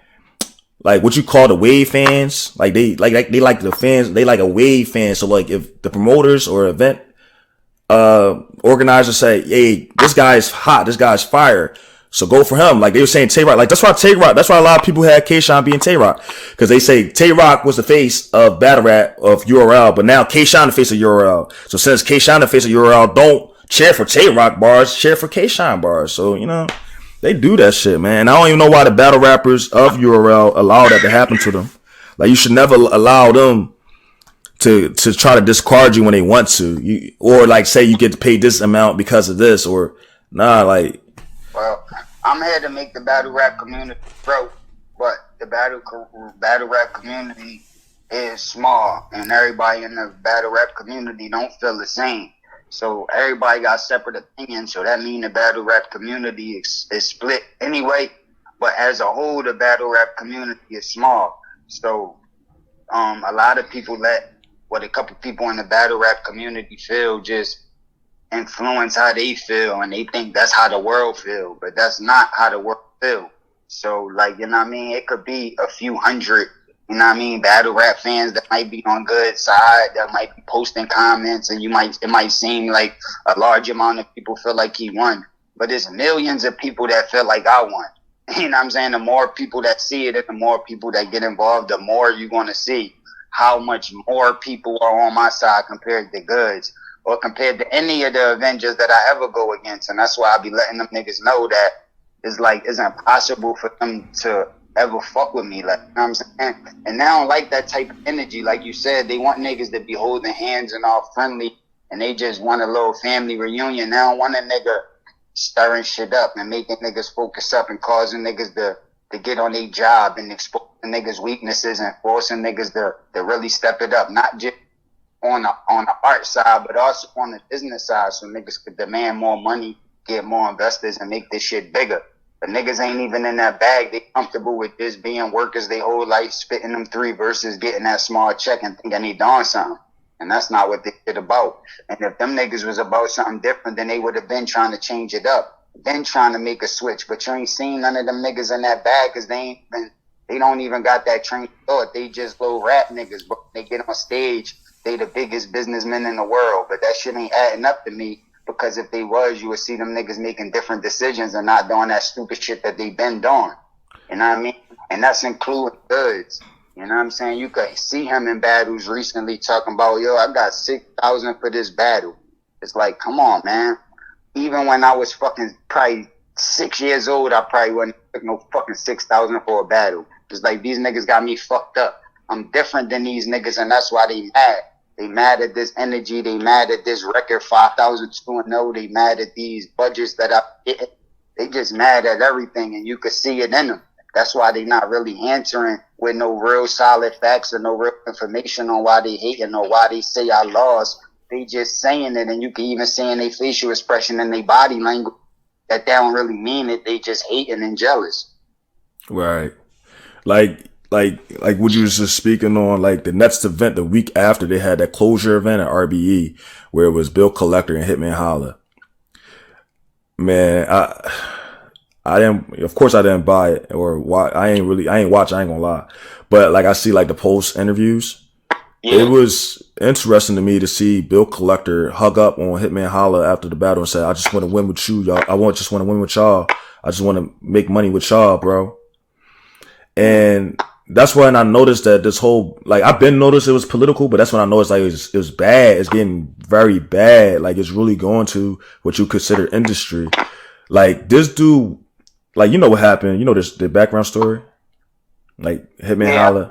what you call the wave fans. Like they like the fans. They like a wave fan. So like if the promoters or event organizers say, "Hey, this guy is hot. This guy's fire." So go for him. Like they were saying Tay Rock. Like that's why a lot of people had Kshine being Tay Rock. Because they say Tay Rock was the face of battle rap of URL, but now Kshine the face of URL. So since Kshine the face of URL, don't cheer for Tay Rock bars, cheer for Kshine bars. So, you know, they do that shit, man. I don't even know why the battle rappers of URL allow that to happen to them. Like, you should never allow them to try to discard you when they want to. Or, like, say you get paid this amount because of this. Or, nah, like. Well, I'm here to make the battle rap community grow. But the battle rap community is small. And everybody in the battle rap community don't feel the same. So everybody got separate opinions, so that means the battle rap community is split anyway. But as a whole, the battle rap community is small. So a lot of people let what a couple people in the battle rap community feel just influence how they feel, and they think that's how the world feel. But that's not how the world feel. So, like, you know what I mean? It could be a few hundred, you know what I mean, battle rap fans that might be on Goodz side, that might be posting comments, and it might seem like a large amount of people feel like he won. But there's millions of people that feel like I won. You know what I'm saying? The more people that see it and the more people that get involved, the more you're going to see how much more people are on my side compared to Goodz or compared to any of the Avengers that I ever go against. And that's why I be letting them niggas know that it's impossible for them to ever fuck with me, like, you know what I'm saying? And they don't like that type of energy. Like you said, they want niggas to be holding hands and all friendly, and they just want a little family reunion. They don't want a nigga stirring shit up and making niggas focus up and causing niggas to get on their job and exposing niggas' weaknesses and forcing niggas to really step it up, not just on the art side, but also on the business side, so niggas could demand more money, get more investors, and make this shit bigger. The niggas ain't even in that bag. They comfortable with this being workers they whole life, spitting them 3 verses, getting that small check and think I need doing something. And that's not what they shit about. And if them niggas was about something different, then they would have been trying to change it up, been trying to make a switch. But you ain't seen none of them niggas in that bag because they don't even got that train of thought. They just low rap niggas. But when they get on stage, they the biggest businessmen in the world. But that shit ain't adding up to me, because if they was, you would see them niggas making different decisions and not doing that stupid shit that they been doing. You know what I mean? And that's including Goodz. You know what I'm saying? You could see him in battles recently talking about, yo, I got 6,000 for this battle. It's like, come on, man. Even when I was fucking probably 6 years old, I probably wouldn't take no fucking 6,000 for a battle. It's like, these niggas got me fucked up. I'm different than these niggas, and that's why they mad. They mad at this energy. They mad at this record, 5,2-0. They mad at these budgets that I get. They just mad at everything, and you could see it in them. That's why they not really answering with no real solid facts or no real information on why they hating or why they say I lost. They just saying it, and you can even see in their facial expression and their body language that they don't really mean it. They just hating and jealous. Right. Like what you was just speaking on, like the next event the week after, they had that closure event at RBE where it was Bill Collector and Hitman Holla. Man, I didn't, of course I didn't buy it or why. I ain't watch, I ain't gonna lie. But like I see like the post interviews. Yeah. It was interesting to me to see Bill Collector hug up on Hitman Holla after the battle and say, I just want to win with you, y'all. Just want to win with y'all. I just want to make money with y'all, bro. And that's when I noticed that this whole, like, I've been noticed it was political, but that's when I noticed like it was bad. It's getting very bad. Like it's really going to what you consider industry. Like this dude, like, you know what happened? You know the background story? Like Hitman Holla?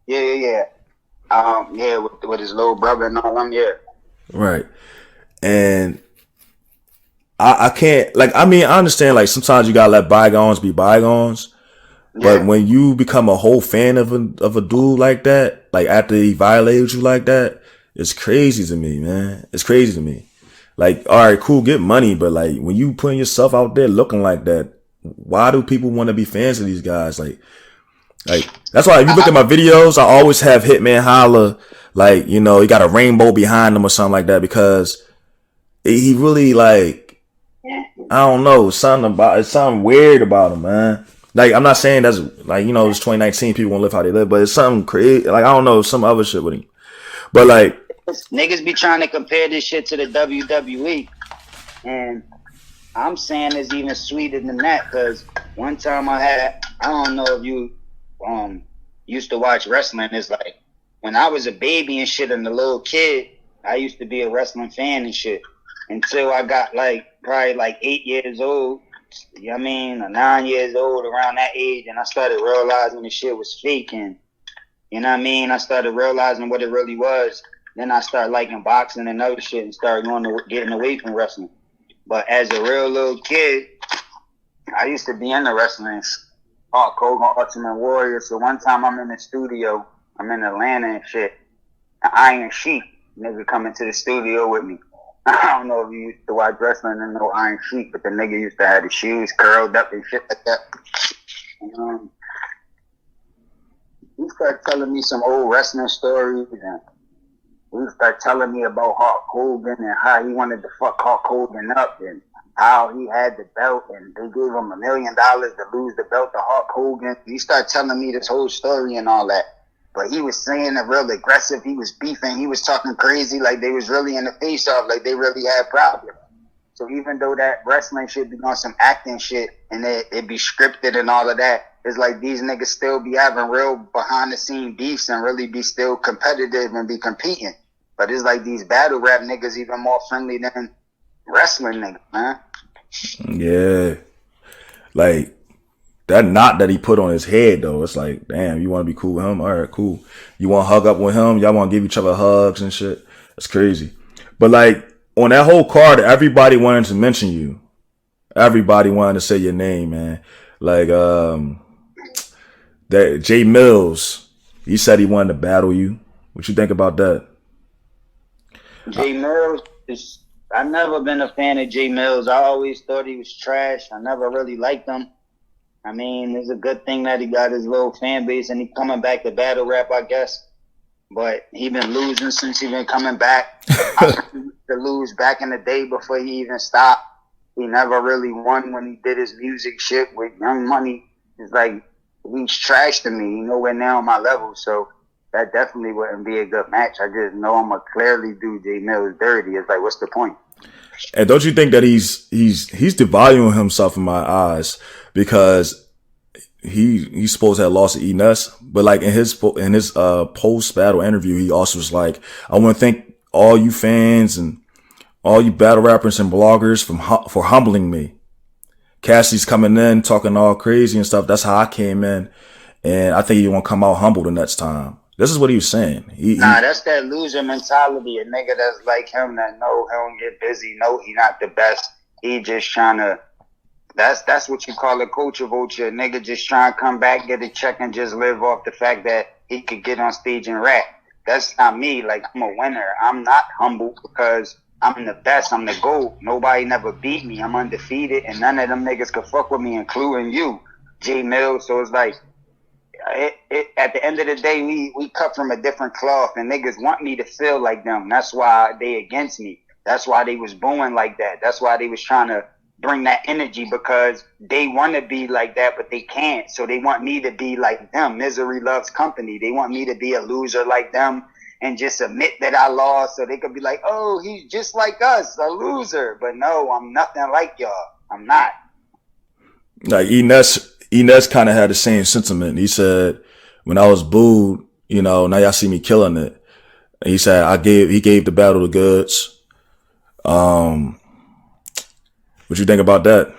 Yeah. With his little brother and all them, yeah. Right. And I can't, like, I mean, I understand, like, sometimes you gotta let bygones be bygones. Yeah. But when you become a whole fan of a dude like that, like after he violated you like that, it's crazy to me, man. It's crazy to me. Like, all right, cool, get money, but like when you putting yourself out there looking like that, why do people want to be fans of these guys? Like that's why if you look at my videos, I always have Hitman Holla, like, you know, he got a rainbow behind him or something like that, because he really, like, I don't know, it's something weird about him, man. Like, I'm not saying that's, like, you know, it's 2019, people want to live how they live, but it's something crazy. Like, I don't know, some other shit with him. But, like, niggas be trying to compare this shit to the WWE. And I'm saying it's even sweeter than that, because one time I don't know if you used to watch wrestling. It's like, when I was a baby and shit and a little kid, I used to be a wrestling fan and shit. Until I got, like, probably, like, 8 years old. You know what I mean? Or 9 years old, around that age, and I started realizing the shit was fake, and you know what I mean? I started realizing what it really was. Then I started liking boxing and other shit and started getting away from wrestling. But as a real little kid, I used to be into wrestling. Hulk Hogan, Ultimate Warrior. So one time I'm in the studio, I'm in Atlanta and shit. An Iron Sheik nigga coming to the studio with me. I don't know if you used to watch wrestling and know Iron Sheik, but the nigga used to have the shoes curled up and shit like that. And, he started telling me some old wrestling stories, and he started telling me about Hulk Hogan and how he wanted to fuck Hulk Hogan up and how he had the belt and they gave him $1 million to lose the belt to Hulk Hogan. He started telling me this whole story and all that. But he was saying it real aggressive. He was beefing. He was talking crazy like they was really in the face-off, like they really had problems. So even though that wrestling shit be on some acting shit and it be scripted and all of that, it's like these niggas still be having real behind-the-scene beefs and really be still competitive and be competing. But it's like these battle rap niggas even more friendly than wrestling niggas, man. Yeah. Like, that knot that he put on his head, though, it's like, damn, you want to be cool with him? All right, cool. You want to hug up with him? Y'all want to give each other hugs and shit? That's crazy. But, like, on that whole card, everybody wanted to mention you. Everybody wanted to say your name, man. Like, that Jay Mills, he said he wanted to battle you. What you think about that? Jay Mills I've never been a fan of Jay Mills. I always thought he was trash. I never really liked him. I mean, it's a good thing that he got his little fan base and he coming back to battle rap, I guess. But he been losing since he been coming back. I used to lose back in the day before he even stopped. He never really won when he did his music shit with Young Money. It's like, he's trash to me. He nowhere near on my level. So that definitely wouldn't be a good match. I just know I'm going to clearly do J Mills dirty. It's like, what's the point? And don't you think that he's devaluing himself in my eyes, because he's supposed to have lost to Ines, but like in his post battle interview, he also was like, I want to thank all you fans and all you battle rappers and bloggers for humbling me. Cassidy's coming in talking all crazy and stuff. That's how I came in, and I think he won't come out humble the next time. This is what he was saying. That's that loser mentality. A nigga that's like him that know he don't get busy, know he not the best. He just trying to, that's what you call a culture vulture. A nigga just trying to come back, get a check, and just live off the fact that he could get on stage and rap. That's not me. Like, I'm a winner. I'm not humble because I'm the best. I'm the GOAT. Nobody never beat me. I'm undefeated, and none of them niggas could fuck with me, including you, J Mills. So it's like, at the end of the day, we cut from a different cloth, and niggas want me to feel like them. That's why they against me. That's why they was booing like that. That's why they was trying to bring that energy, because they want to be like that, but they can't. So they want me to be like them. Misery loves company. They want me to be a loser like them and just admit that I lost, so they could be like, oh, he's just like us, a loser. But no, I'm nothing like y'all. I'm not. Like Ines kind of had the same sentiment. He said, when I was booed, now y'all see me killing it. And he said, he gave the battle to Goodz. What you think about that?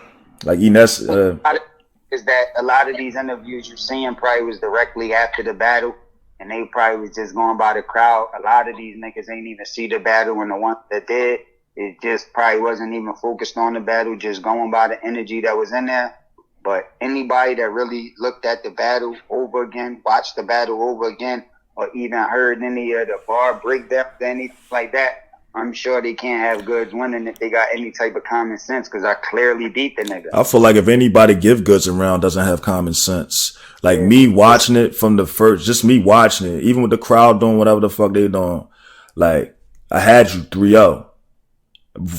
Like Ines, is that a lot of these interviews you're seeing probably was directly after the battle, and they probably was just going by the crowd. A lot of these niggas ain't even see the battle, and the ones that did, it just probably wasn't even focused on the battle, just going by the energy that was in there. But anybody that really looked at the battle over again, watched the battle over again, or even heard any of the bar breakdowns, anything like that, I'm sure they can't have Goodz winning if they got any type of common sense, because I clearly beat the nigga. I feel like if anybody give Goodz a round doesn't have common sense. Like me watching it from the first, just me watching it, even with the crowd doing whatever the fuck they doing, like, I had you 3-0.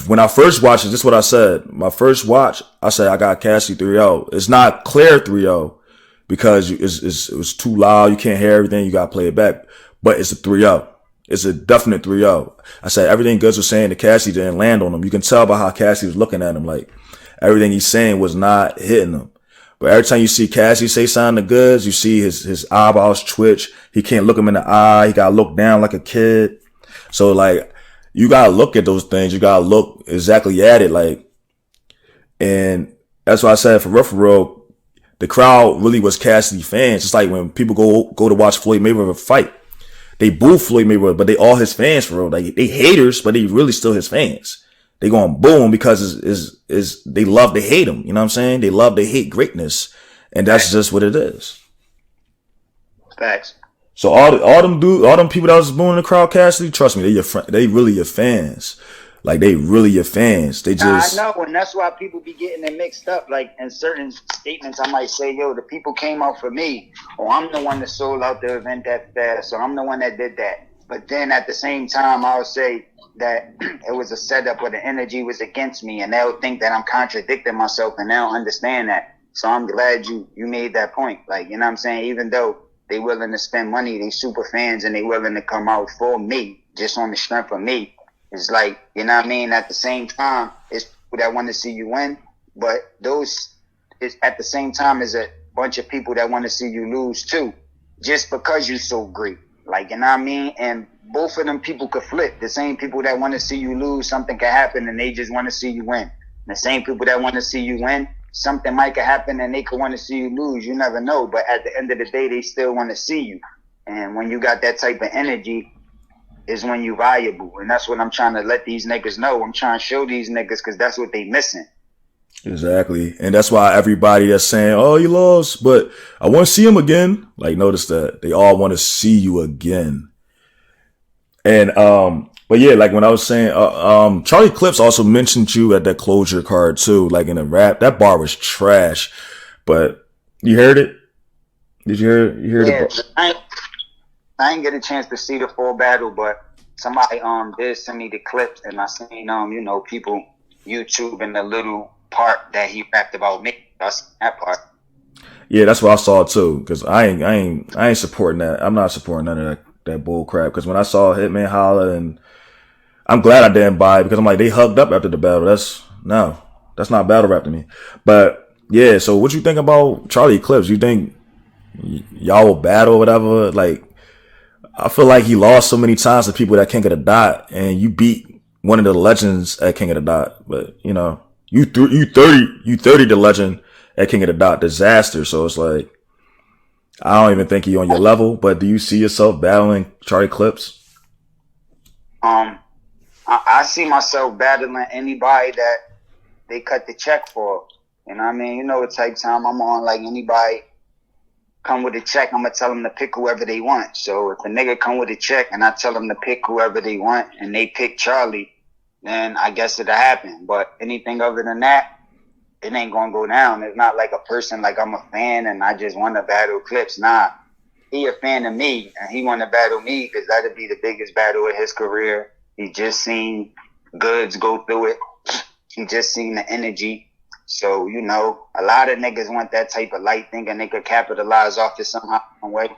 When I first watched it, this is what I said. My first watch, I said I got Cassidy 3-0. It's not clear 3-0 because it was too loud. You can't hear everything. You got to play it back. But it's a 3-0. It's a definite 3-0. I said everything Goodz was saying to Cassidy didn't land on him. You can tell by how Cassidy was looking at him. Like, everything he's saying was not hitting him. But every time you see Cassidy say something to Goodz, you see his eyeballs twitch. He can't look him in the eye. He got to look down like a kid. So, like, you gotta look at those things. You gotta look exactly at it, like, and that's why I said for real, the crowd really was Cassidy fans. It's like when people go to watch Floyd Mayweather fight, they boo Floyd Mayweather, but they all his fans for real. Like, they haters, but they really still his fans. They gonna boo him because they love to hate him. You know what I'm saying? They love to hate greatness, and that's just what it is. Facts. So all them people that was booing the crowd, Cassidy, trust me, they really your fans. Like, they really your fans. They just. I know, and that's why people be getting it mixed up. Like, in certain statements, I might say, yo, the people came out for me, or I'm the one that sold out the event that fast, or I'm the one that did that. But then at the same time, I'll say that it was a setup where the energy was against me, and they'll think that I'm contradicting myself, and they don't understand that. So I'm glad you made that point. Like, you know what I'm saying? Even though they willing to spend money, they super fans, and they willing to come out for me, just on the strength of me. It's like, you know what I mean? At the same time, it's people that want to see you win, but at the same time, is a bunch of people that want to see you lose too, just because you're so great. Like, you know what I mean? And both of them people could flip. The same people that want to see you lose, something could happen, and they just want to see you win. And the same people that want to see you win, something might could happen and they could want to see you lose. You never know. But at the end of the day, they still want to see you. And when you got that type of energy is when you valuable. And that's what I'm trying to let these niggas know. I'm trying to show these niggas, because that's what they missing. Exactly. And that's why everybody that's saying, oh, you lost, but I want to see him again. Like, notice that they all want to see you again. And, but yeah, like when I was saying, Charlie Clips also mentioned you at that closure card too, like in a rap. That bar was trash, but You heard it? Did you hear? You heard Yeah, it? I ain't get a chance to see the full battle, but somebody did send me the clips, and I seen people YouTube in the little part that he rapped about me. I seen that part. Yeah, that's what I saw too. Cause I ain't supporting that. I'm not supporting none of that bull crap. Cause when I saw Hitman holla, and I'm glad I didn't buy it because I'm like, they hugged up after the battle. That's not battle rap to me. But yeah, so what you think about Charlie Clips? You think y'all will battle or whatever? Like, I feel like he lost so many times to people that can't get a dot, and you beat one of the legends at King of the Dot. But you 30 the legend at King of the Dot, disaster. So it's like, I don't even think he on your level. But do you see yourself battling Charlie Clips? I see myself battling anybody that they cut the check for. You know what I mean? You know what type time I'm on. Like, anybody come with a check, I'm going to tell them to pick whoever they want. So if a nigga come with a check and I tell them to pick whoever they want and they pick Charlie, then I guess it'll happen. But anything other than that, it ain't going to go down. It's not like a person like I'm a fan and I just want to battle Clips. Nah, he a fan of me and he want to battle me because that'll be the biggest battle of his career. He just seen Goodz go through it. He just seen the energy. So, a lot of niggas want that type of light thinking they could capitalize off it somehow, some way.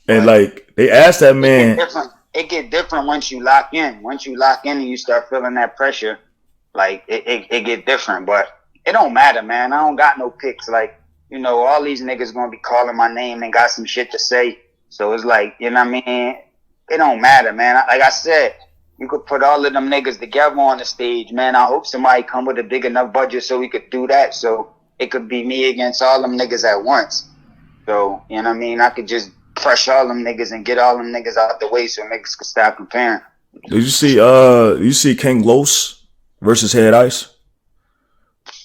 And like, they asked that man. It get different once you lock in. Once you lock in and you start feeling that pressure, like, it get different. But it don't matter, man. I don't got no picks. Like, all these niggas gonna be calling my name and got some shit to say. So it's like, you know what I mean? It don't matter, man. Like I said, you could put all of them niggas together on the stage, man. I hope somebody come with a big enough budget so we could do that. So it could be me against all them niggas at once. So, you know what I mean? I could just crush all them niggas and get all them niggas out the way so niggas could stop comparing. Did you see King Los versus Head Ice?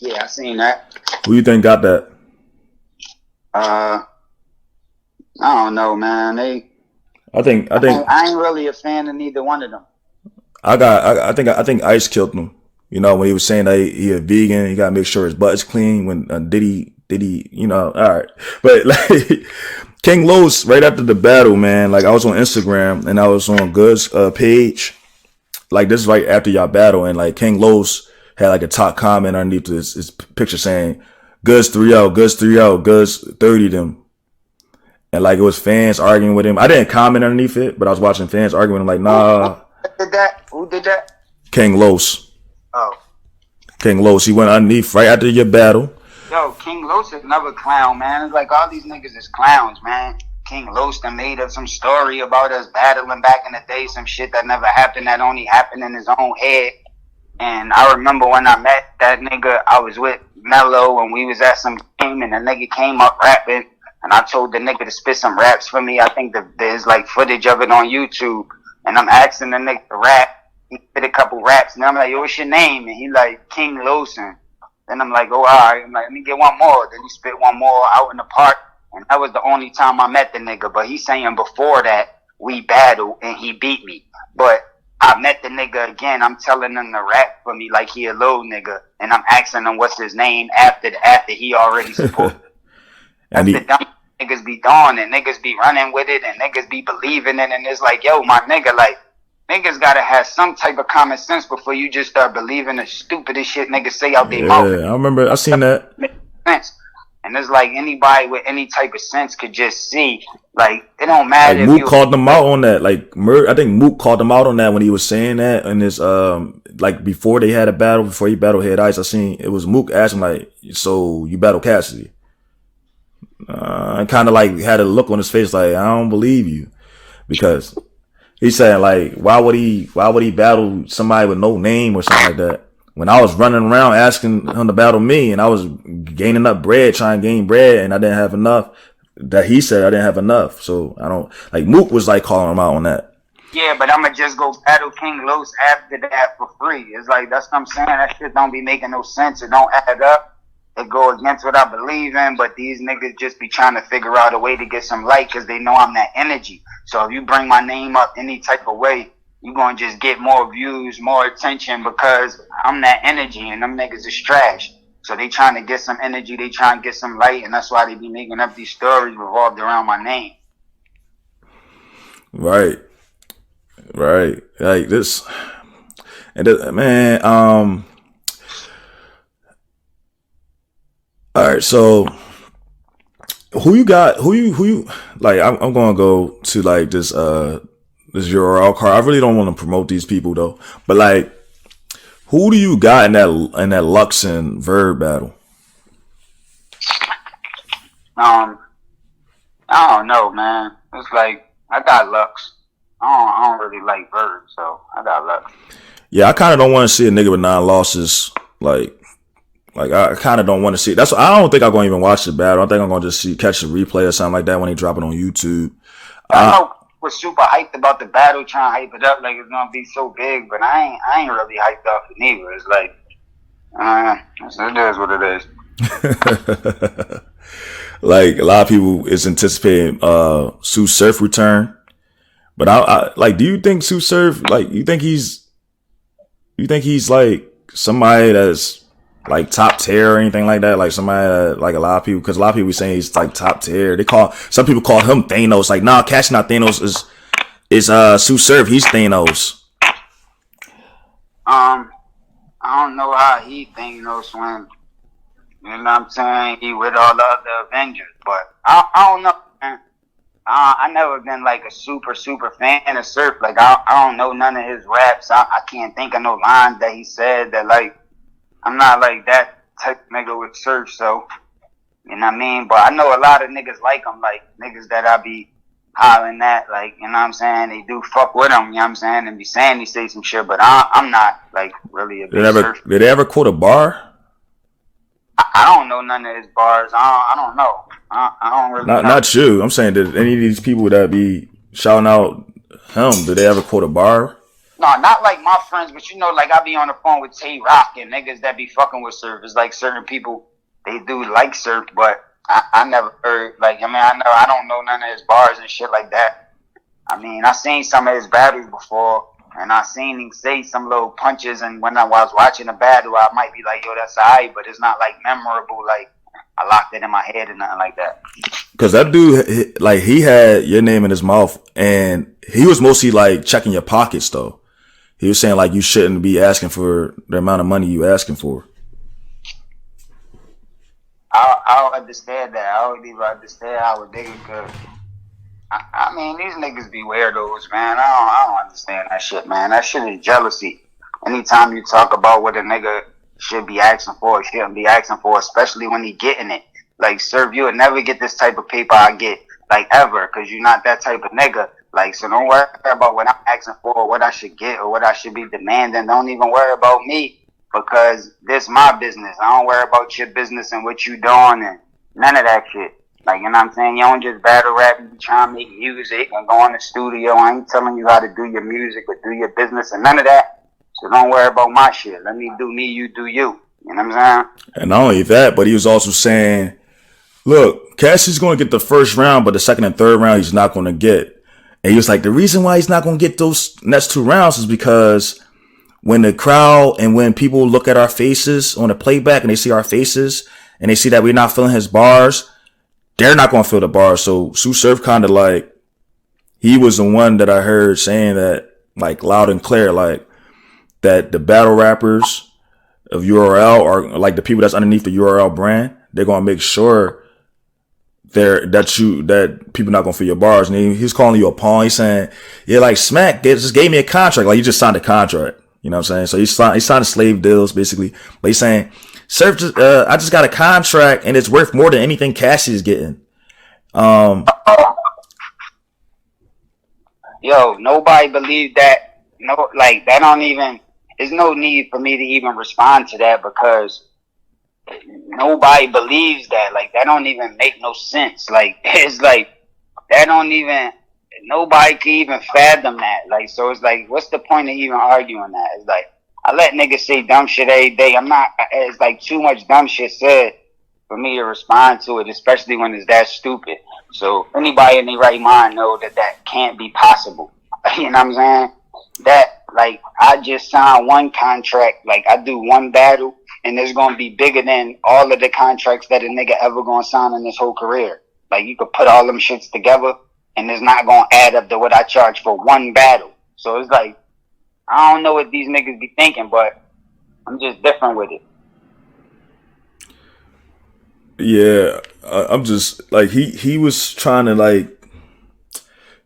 Yeah, I seen that. Who you think got that? I don't know, man. I think I ain't really a fan of neither one of them. I think Ice killed him. When he was saying that he a vegan, he gotta make sure his butt's clean. When Diddy, all right. But like King Los, right after the battle, man, like I was on Instagram and I was on Goodz page. Like this is right after y'all battle, and like King Los had like a top comment underneath his picture saying Goodz 3-0, Goodz 3-0, Goodz 30 them. And like it was fans arguing with him. I didn't comment underneath it, but I was watching fans arguing with him like, nah. Who did that? King Los. Oh. King Los. He went underneath right after your battle. Yo, King Los is another clown, man. It's like all these niggas is clowns, man. King Los done made up some story about us battling back in the day, some shit that never happened, that only happened in his own head. And I remember when I met that nigga, I was with Mello and we was at some game and the nigga came up rapping and I told the nigga to spit some raps for me. I think there's like footage of it on YouTube. And I'm asking the nigga to rap. He spit a couple raps. And I'm like, yo, what's your name? And he like, King Losen. Then I'm like, oh, all right. I'm like, let me get one more. Then he spit one more out in the park. And that was the only time I met the nigga. But he's saying before that, we battled and he beat me. But I met the nigga again. I'm telling him to rap for me like he a little nigga. And I'm asking him what's his name after he already supposed and the dumb niggas be doing and niggas be running with it and niggas be believing it. And it's like, yo, my nigga, like, niggas gotta have some type of common sense before you just start believing the stupidest shit niggas say out their mouth. Yeah, I remember. I seen that. And it's like anybody with any type of sense could just see. Like, it don't matter. Like, Mook called them out on that. Like, I think Mook called them out on that when he was saying that. And his, like, before they had a battle, before he battled Head Ice, I seen it was Mook asking, like, so you battle Cassidy? And kind of like had a look on his face like, I don't believe you. Because he said, like, why would he battle somebody with no name or something like that? When I was running around asking him to battle me and I was gaining up bread, trying to gain bread, and I didn't have enough, that he said I didn't have enough. So I don't, like, Mook was like calling him out on that. Yeah, but I'ma just go battle King Los after that for free. It's like, that's what I'm saying. That shit don't be making no sense. It don't add up. It go against what I believe in, but these niggas just be trying to figure out a way to get some light because they know I'm that energy. So if you bring my name up any type of way, you gonna just get more views, more attention because I'm that energy and them niggas is trash. So they trying to get some energy, they trying to get some light, and that's why they be making up these stories revolved around my name. Right. Like this, and man. All right, so who you got? Who you like? I'm gonna go to like this URL card. I really don't want to promote these people though, but like, who do you got in that Lux and Verb battle? I don't know, man. It's like I got Lux. I don't really like Verb, so I got Lux. Yeah, I kind of don't want to see a nigga with 9 losses. Like I kind of don't want to see. That's. I don't think I'm gonna even watch the battle. I think I'm gonna just catch the replay or something like that when they drop it on YouTube. I know we're super hyped about the battle, trying to hype it up like it's gonna be so big, but I ain't really hyped up it neither. It's like, it is what it is. Like a lot of people is anticipating Tsu Surf return, but I like. Do you think Tsu Surf, like, you think he's like somebody that's like top tier or anything like that? Like somebody that, like a lot of people, because a lot of people saying he's like top tier. Some people call him Thanos. Like, nah, Cash not Thanos, is Tsu Surf. He's Thanos. I don't know how he Thanos when, you know what I'm saying, he with all the other Avengers, but I don't know, man. I never been like a super fan of Surf. Like I don't know none of his raps. I can't think of no lines that he said that, like, I'm not like that type of nigga with Surf, so, you know what I mean? But I know a lot of niggas like him, like niggas that I be hollering at, like, you know what I'm saying? They do fuck with him, you know what I'm saying? And be saying he say some shit, but I'm not like really a big Surf. Did they ever quote a bar? I don't know none of his bars. I don't know. I don't really know. Not you. I'm saying, did any of these people that be shouting out him, did they ever quote a bar? No, not like my friends, but you know, like I be on the phone with Tay Rock and niggas that be fucking with Surf. It's like certain people, they do like Surf, but I never heard, like, I mean, I don't know none of his bars and shit like that. I mean, I seen some of his battles before, and I seen him say some little punches, and when I was watching a battle, I might be like, yo, that's alright, but it's not like memorable, like I locked it in my head or nothing like that. Cause that dude, like, he had your name in his mouth, and he was mostly like checking your pockets though. He was saying like you shouldn't be asking for the amount of money you asking for. I don't understand that. I don't even understand how a nigga could. I mean, these niggas be weirdos, man. I don't understand that shit, man. That shit is jealousy. Anytime you talk about what a nigga should be asking for or shouldn't be asking for, especially when he getting it. Like, Surf, you would never get this type of paper I get, like, ever, because you're not that type of nigga. Like, so don't worry about what I'm asking for or what I should get or what I should be demanding. Don't even worry about me, because this my business. I don't worry about your business and what you doing and none of that shit. Like, you know what I'm saying? You don't just battle rap, you try to make music and go in the studio. I ain't telling you how to do your music or do your business and none of that. So don't worry about my shit. Let me do me, you do you. You know what I'm saying? And not only that, but he was also saying, look, Cassidy's going to get the first round, but the second and third round he's not going to get. And he was like, the reason why he's not going to get those next 2 rounds is because when the crowd and when people look at our faces on the playback and they see our faces and they see that we're not feeling his bars, they're not going to feel the bars. So Tsu Surf kind of like, he was the one that I heard saying that, like, loud and clear, like, that the battle rappers of URL are like the people that's underneath the URL brand. They're going to make sure that people not going to feel your bars. And he's calling you a pawn. He's saying, yeah, like, Smack just gave me a contract. Like, you just signed a contract. You know what I'm saying? So he's signed slave deals, basically. But he's saying, Surf, I just got a contract and it's worth more than anything Cassidy's getting. Yo, nobody believed that. No, like, that don't even, there's no need for me to even respond to that, because nobody believes that. Like, that don't even make no sense. Like, it's like, that don't even, nobody can even fathom that. Like, so it's like, what's the point of even arguing that? It's like, I let niggas say dumb shit every day. It's like too much dumb shit said for me to respond to it, especially when it's that stupid. So anybody in their right mind know that can't be possible. You know what I'm saying? That like, I just signed one contract. Like, I do one battle, and it's gonna be bigger than all of the contracts that a nigga ever gonna sign in his whole career. Like, you could put all them shits together, and it's not gonna add up to what I charge for one battle. So it's like, I don't know what these niggas be thinking, but I'm just different with it. Yeah, I'm just like he was trying to like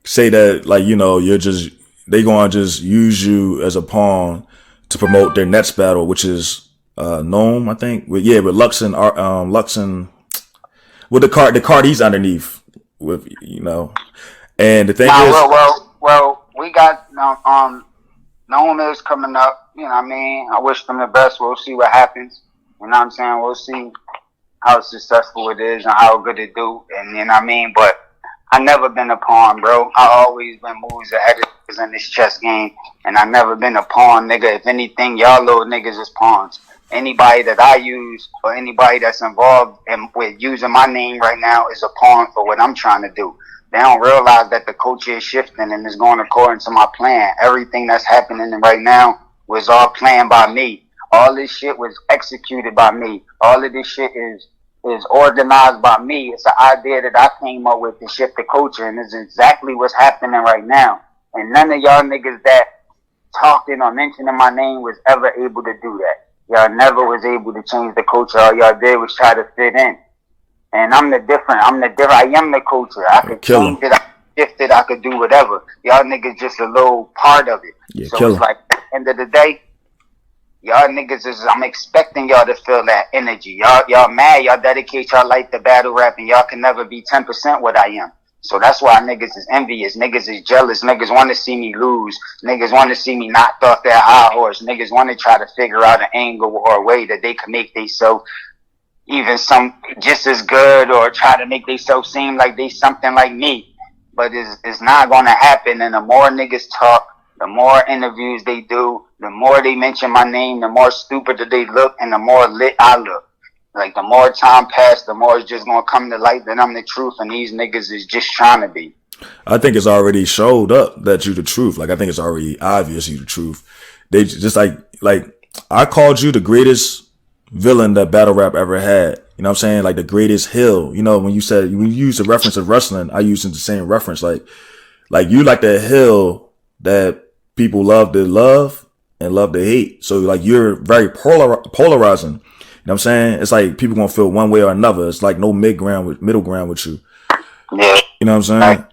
say that like they gonna just use you as a pawn to promote their next battle, which is Gnome, I think. With Lux and with the card he's underneath with and the thing is well we got Gnome is coming up, you know what I mean? I wish them the best. We'll see what happens. You know what I'm saying? We'll see how successful it is and how good it do, and you know what I mean? But I never been a pawn, bro. I always been moves ahead of niggas in this chess game, and I never been a pawn, nigga. If anything, y'all little niggas is pawns. Anybody that I use or anybody that's involved with using my name right now is a pawn for what I'm trying to do. They don't realize that the culture is shifting and is going according to my plan. Everything that's happening right now was all planned by me. All this shit was executed by me. All of this shit is organized by me. It's an idea that I came up with to shift the culture, and it's exactly what's happening right now. And none of y'all niggas that talking or mentioning my name was ever able to do that. Y'all never was able to change the culture. All y'all did was try to fit in. And I'm the different. I am the culture. I could change it. I could shift it. I could do whatever. Y'all niggas just a little part of it. Yeah, so it's like, at the end of the day, y'all niggas I'm expecting y'all to feel that energy. Y'all mad. Y'all dedicate y'all life to battle rap, and y'all can never be 10% what I am. So that's why niggas is envious. Niggas is jealous. Niggas want to see me lose. Niggas want to see me knocked off that high horse. Niggas want to try to figure out an angle or a way that they can make themselves even some just as good, or try to make themselves seem like they something like me. But it's not going to happen. And the more niggas talk, the more interviews they do, the more they mention my name, the more stupid that they look, and the more lit I look. Like, the more time passed, the more it's just going to come to light that I'm the truth, and these niggas is just trying to be. I think it's already showed up that you the truth. Like, I think it's already obvious you the truth. They just like I called you the greatest villain that battle rap ever had. You know what I'm saying? Like, the greatest hill. You know, when you use the reference of wrestling, I used the same reference. Like you like the hill that people love to love and love to hate. So like, you're very polarizing. You know what I'm saying? It's like people gonna feel one way or another. It's like no middle ground with you. Yeah. You know what I'm saying?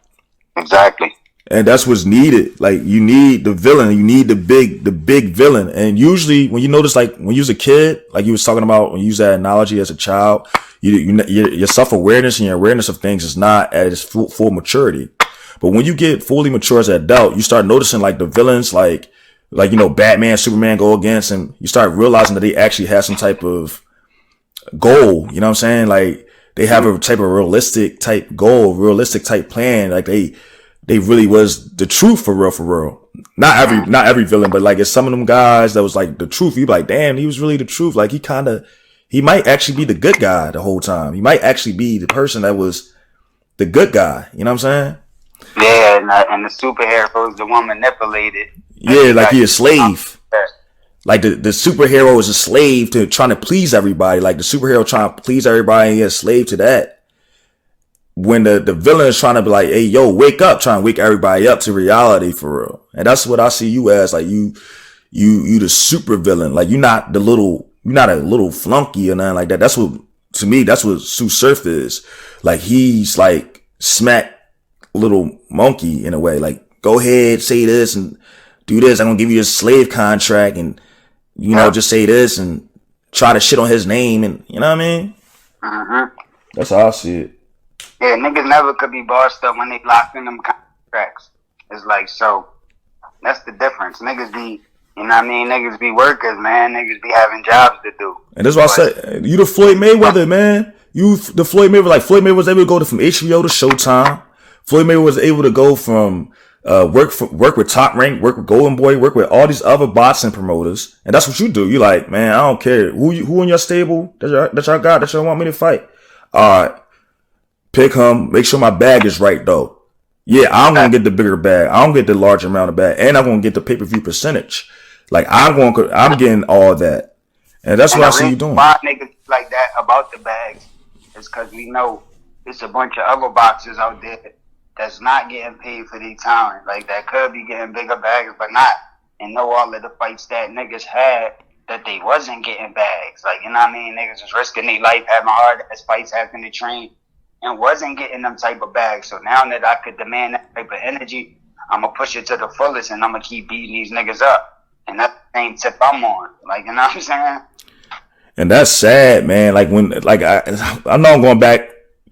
Exactly. And that's what's needed. Like, you need the villain. You need the big villain. And usually when you notice, like when you was a kid, like you was talking about when you use that analogy as a child, your self-awareness and your awareness of things is not at its full maturity. But when you get fully mature as an adult, you start noticing like the villains, like Batman, Superman go against, and you start realizing that they actually have some type of goal. You know what I'm saying? Like, they have a type of realistic type goal, realistic type plan. Like, they really was the truth for real. Not every villain, but like, it's some of them guys that was like the truth. You be like, damn, he was really the truth. Like, he might actually be the good guy the whole time. He might actually be the person that was the good guy. You know what I'm saying? Yeah, and the superhero is the one manipulated. Yeah, like he a slave. Like the superhero is a slave to trying to please everybody. Like, the superhero trying to please everybody, and he's a slave to that. When the villain is trying to be like, hey, yo, wake up, trying to wake everybody up to reality for real. And that's what I see you as. Like, you the super villain. Like, you're not a little flunky or nothing like that. That's what Tsu Surf is. Like, he's like smack little monkey in a way. Like, go ahead, say this and do this. I'm gonna give you a slave contract, and just say this and try to shit on his name, and you know what I mean? Mm-hmm. That's how I see it. Yeah, niggas never could be bossed up when they locked in them contracts. It's like, so that's the difference. Niggas be, you know what I mean? Niggas be workers, man. Niggas be having jobs to do. And that's why I said, you the Floyd Mayweather, man. You the Floyd Mayweather. Like, Floyd Mayweather was able to go from HBO to Showtime. Floyd Mayweather was able to go from work with Top Rank, work with Golden Boy, work with all these other boxing promoters, and that's what you do. You like, man, I don't care who in your stable that y'all got that y'all want me to fight. All right, pick him. Make sure my bag is right though. Yeah, I'm gonna get the bigger bag. I'm gonna get the larger amount of bag, and I'm gonna get the pay-per-view percentage. Like I'm getting all that, and that's what I see you doing. Why niggas like that about the bags is because we know it's a bunch of other boxers out there that's not getting paid for their talent. Like that could be getting bigger bags, but not. And know all of the fights that niggas had that they wasn't getting bags. Like, you know what I mean? Niggas was risking their life, having hard ass fights, having to train, and wasn't getting them type of bags. So now that I could demand that type of energy, I'm gonna push it to the fullest, and I'm gonna keep beating these niggas up. And that's the same tip I'm on. Like, you know what I'm saying? And that's sad, man. Like when, like I know I'm going back,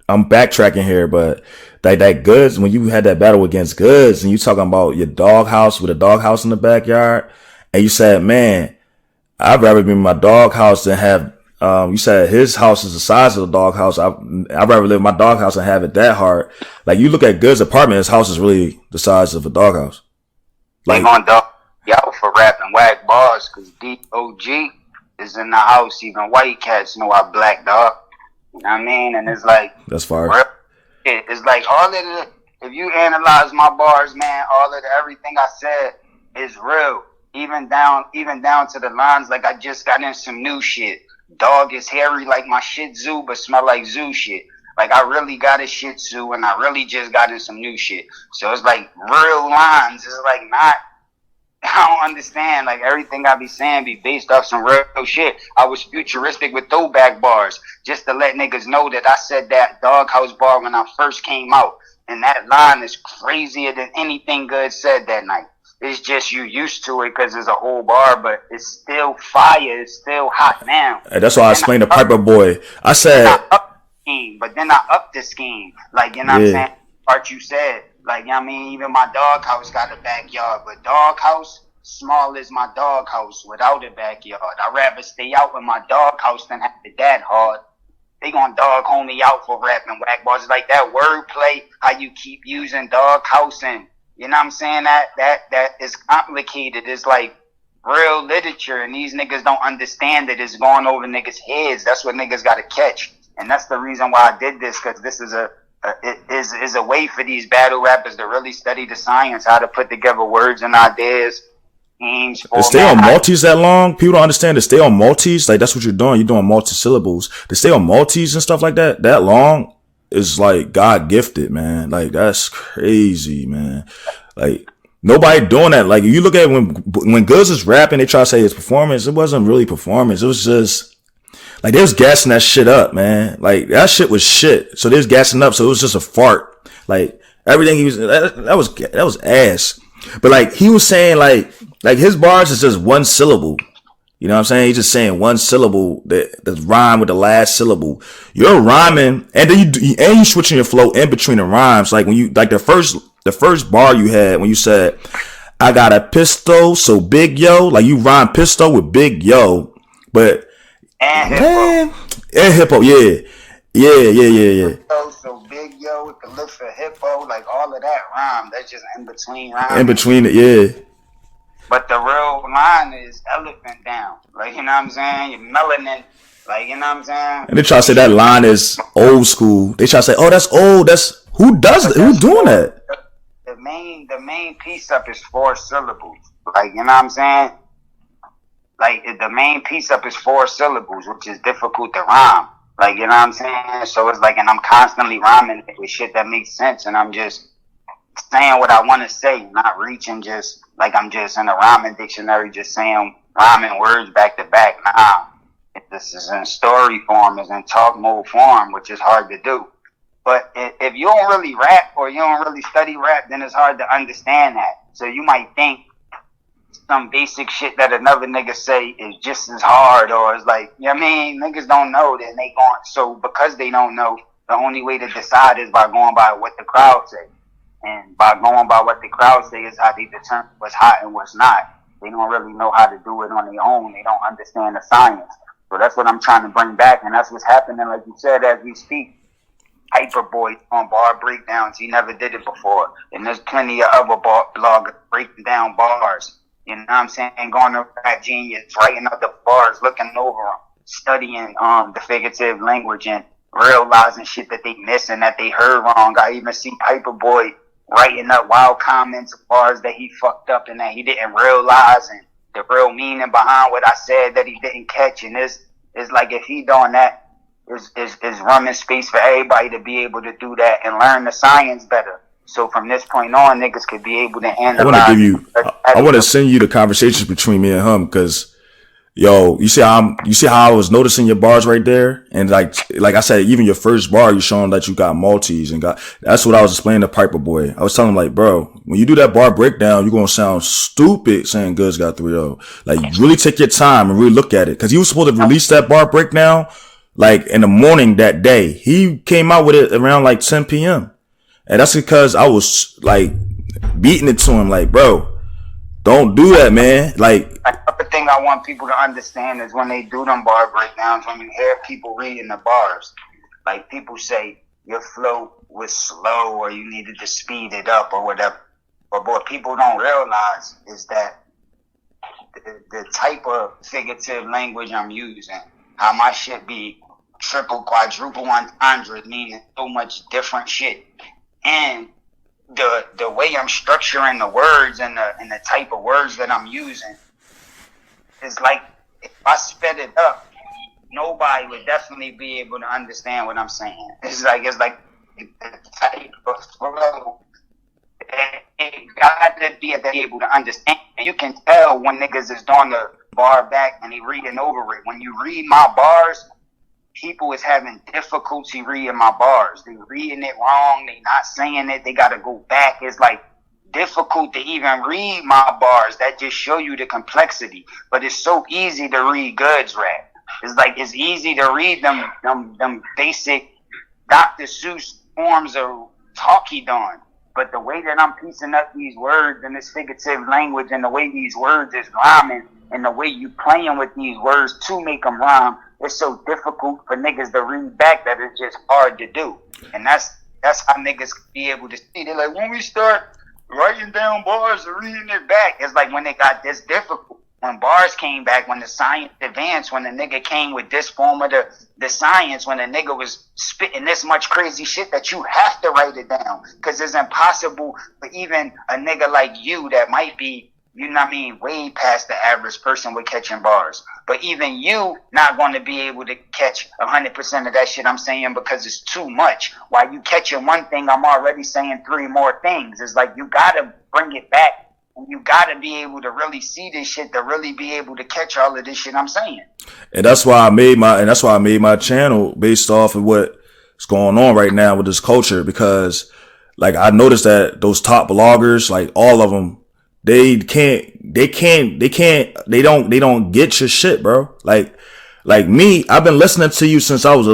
I'm backtracking here, but that Goodz, when you had that battle against Goodz and you talking about your doghouse with a doghouse in the backyard, and you said, man, I'd rather be in my doghouse than have, you said his house is the size of the doghouse. I'd rather live in my doghouse and have it that hard. Like you look at Goodz's apartment, his house is really the size of a doghouse. Like on dog, y'all for rapping whack bars, cause DOG is in the house. Even white cats know I black dog. You know what I mean? And it's like, that's fire. It's like all of the, if you analyze my bars, man, all of the, everything I said is real. Even down to the lines, like I just got in some new shit. Dog is hairy like my Shih Tzu, but smell like zoo shit. Like I really got a Shih Tzu, and I really just got in some new shit. So it's like real lines. It's like not, I don't understand. Like everything I be saying be based off some real shit. I was futuristic with throwback bars just to let niggas know that I said that doghouse bar when I first came out. And that line is crazier than anything Goodz said that night. It's just you used to it because it's a whole bar, but it's still fire. It's still hot now. And that's why I explained to PiperBoy. I said, but then I upped the scheme. Like, you know what I'm saying? Part you said. Like, you know what I mean? Even my doghouse got a backyard, but doghouse, small as my doghouse without a backyard. I'd rather stay out with my doghouse than have it that hard. They gonna dog homie out for rapping whack bars. It's like that wordplay, how you keep using doghouse and, you know what I'm saying? That is complicated. It's like real literature, and these niggas don't understand that it's going over niggas' heads. That's what niggas gotta catch. And that's the reason why I did this, because this is a way for these battle rappers to really study the science, how to put together words and ideas. To stay on multis that long, people don't understand. To stay on multis, like that's what you're doing. You're doing multi-syllables. To stay on multis and stuff like that long is like God gifted, man. Like that's crazy, man. Like nobody doing that. Like you look at when Goodz is rapping, they try to say it's performance. It wasn't really performance. It was just like they was gassing that shit up, man. Like that shit was shit. So they was gassing up. So it was just a fart. Like everything he was, that was ass. But like he was saying like his bars is just one syllable. You know what I'm saying? He's just saying one syllable that rhyme with the last syllable. You're rhyming and then you switching your flow in between the rhymes. Like when you, like the first bar you had when you said, I got a pistol, so big yo, like you rhyme pistol with big yo, but and hippo, yeah. So big yo with the look for hippo, like all of that rhyme. That's just in between rhymes. In between it, yeah. But the real line is elephant down. Like, you know what I'm saying? You're melanin. Like, you know what I'm saying? And they try to say that line is old school. They try to say, oh, that's old. That's who does it? Who's doing that? The main piece up is 4 syllables. Like, you know what I'm saying? Like, the main piece up is 4 syllables, which is difficult to rhyme. Like, you know what I'm saying? So it's like, and I'm constantly rhyming with shit that makes sense, and I'm just saying what I want to say, not reaching just like I'm just in a rhyming dictionary, just saying rhyming words back to back. Nah, this is in story form, is in talk mode form, which is hard to do. But if you don't really rap or you don't really study rap, then it's hard to understand that. So you might think some basic shit that another nigga say is just as hard, or it's like, you know what I mean? Niggas don't know, then they going, so because they don't know, the only way to decide is by going by what the crowd say. And by going by what the crowd say is how they determine what's hot and what's not. They don't really know how to do it on their own. They don't understand the science. So that's what I'm trying to bring back, and that's what's happening, like you said, as we speak. PiperBoy on bar breakdowns. He never did it before. And there's plenty of other bloggers breaking down bars. You know what I'm saying? Going to Rap Genius, writing up the bars, looking over them, studying the figurative language and realizing shit that they missing, that they heard wrong. I even see PiperBoy writing up wild comments of bars that he fucked up and that he didn't realize, and the real meaning behind what I said that he didn't catch. And it's like, if he doing that, is running space for everybody to be able to do that and learn the science better. So from this point on, niggas could be able to analyze. I want to send you the conversations between me and him, because yo, you see how I was noticing your bars right there, and like I said, even your first bar, you showing that you got multis and that's what I was explaining to PiperBoy. I was telling him, like, bro, when you do that bar breakdown, you're gonna sound stupid saying Goodz got 3-0. Like, really take your time and really look at it, because he was supposed to release that bar breakdown like in the morning that day. He came out with it around like 10 p.m. And that's because I was like beating it to him, like, bro, don't do that, man. Like, another thing I want people to understand is when they do them bar breakdowns, when you hear people reading the bars, like, people say your flow was slow or you needed to speed it up or whatever. But what people don't realize is that the type of figurative language I'm using, how my shit be triple, quadruple entendre, meaning so much different shit. And the way I'm structuring the words and the type of words that I'm using is like, if I sped it up, nobody would definitely be able to understand what I'm saying. It's like the type of flow. It got to be able to understand. And you can tell when niggas is doing the bar back and they reading over it. When you read my bars, people is having difficulty reading my bars. They reading it wrong. They not saying it. They got to go back. It's like difficult to even read my bars. That just show you the complexity. But it's so easy to read Goodz rap. It's like, it's easy to read them basic Dr. Seuss forms of talk he done. But the way that I'm piecing up these words and this figurative language, and the way these words is rhyming, and the way you playing with these words to make them rhyme, it's so difficult for niggas to read back that it's just hard to do. And that's how niggas be able to see. They're like, when we start writing down bars and reading it back, it's like when it got this difficult. When bars came back, when the science advanced, when the nigga came with this form of the science, when the nigga was spitting this much crazy shit that you have to write it down. Because it's impossible for even a nigga like you that might be, you know what I mean, way past the average person with catching bars. But even you not going to be able to catch 100% of that shit I'm saying, because it's too much. While you catching one thing, I'm already saying 3 more things. It's like, you got to bring it back. And you got to be able to really see this shit to really be able to catch all of this shit I'm saying. And that's why I made my channel based off of what's going on right now with this culture, because like I noticed that those top bloggers, like all of them, they don't get your shit, bro. Like me, I've been listening to you since I was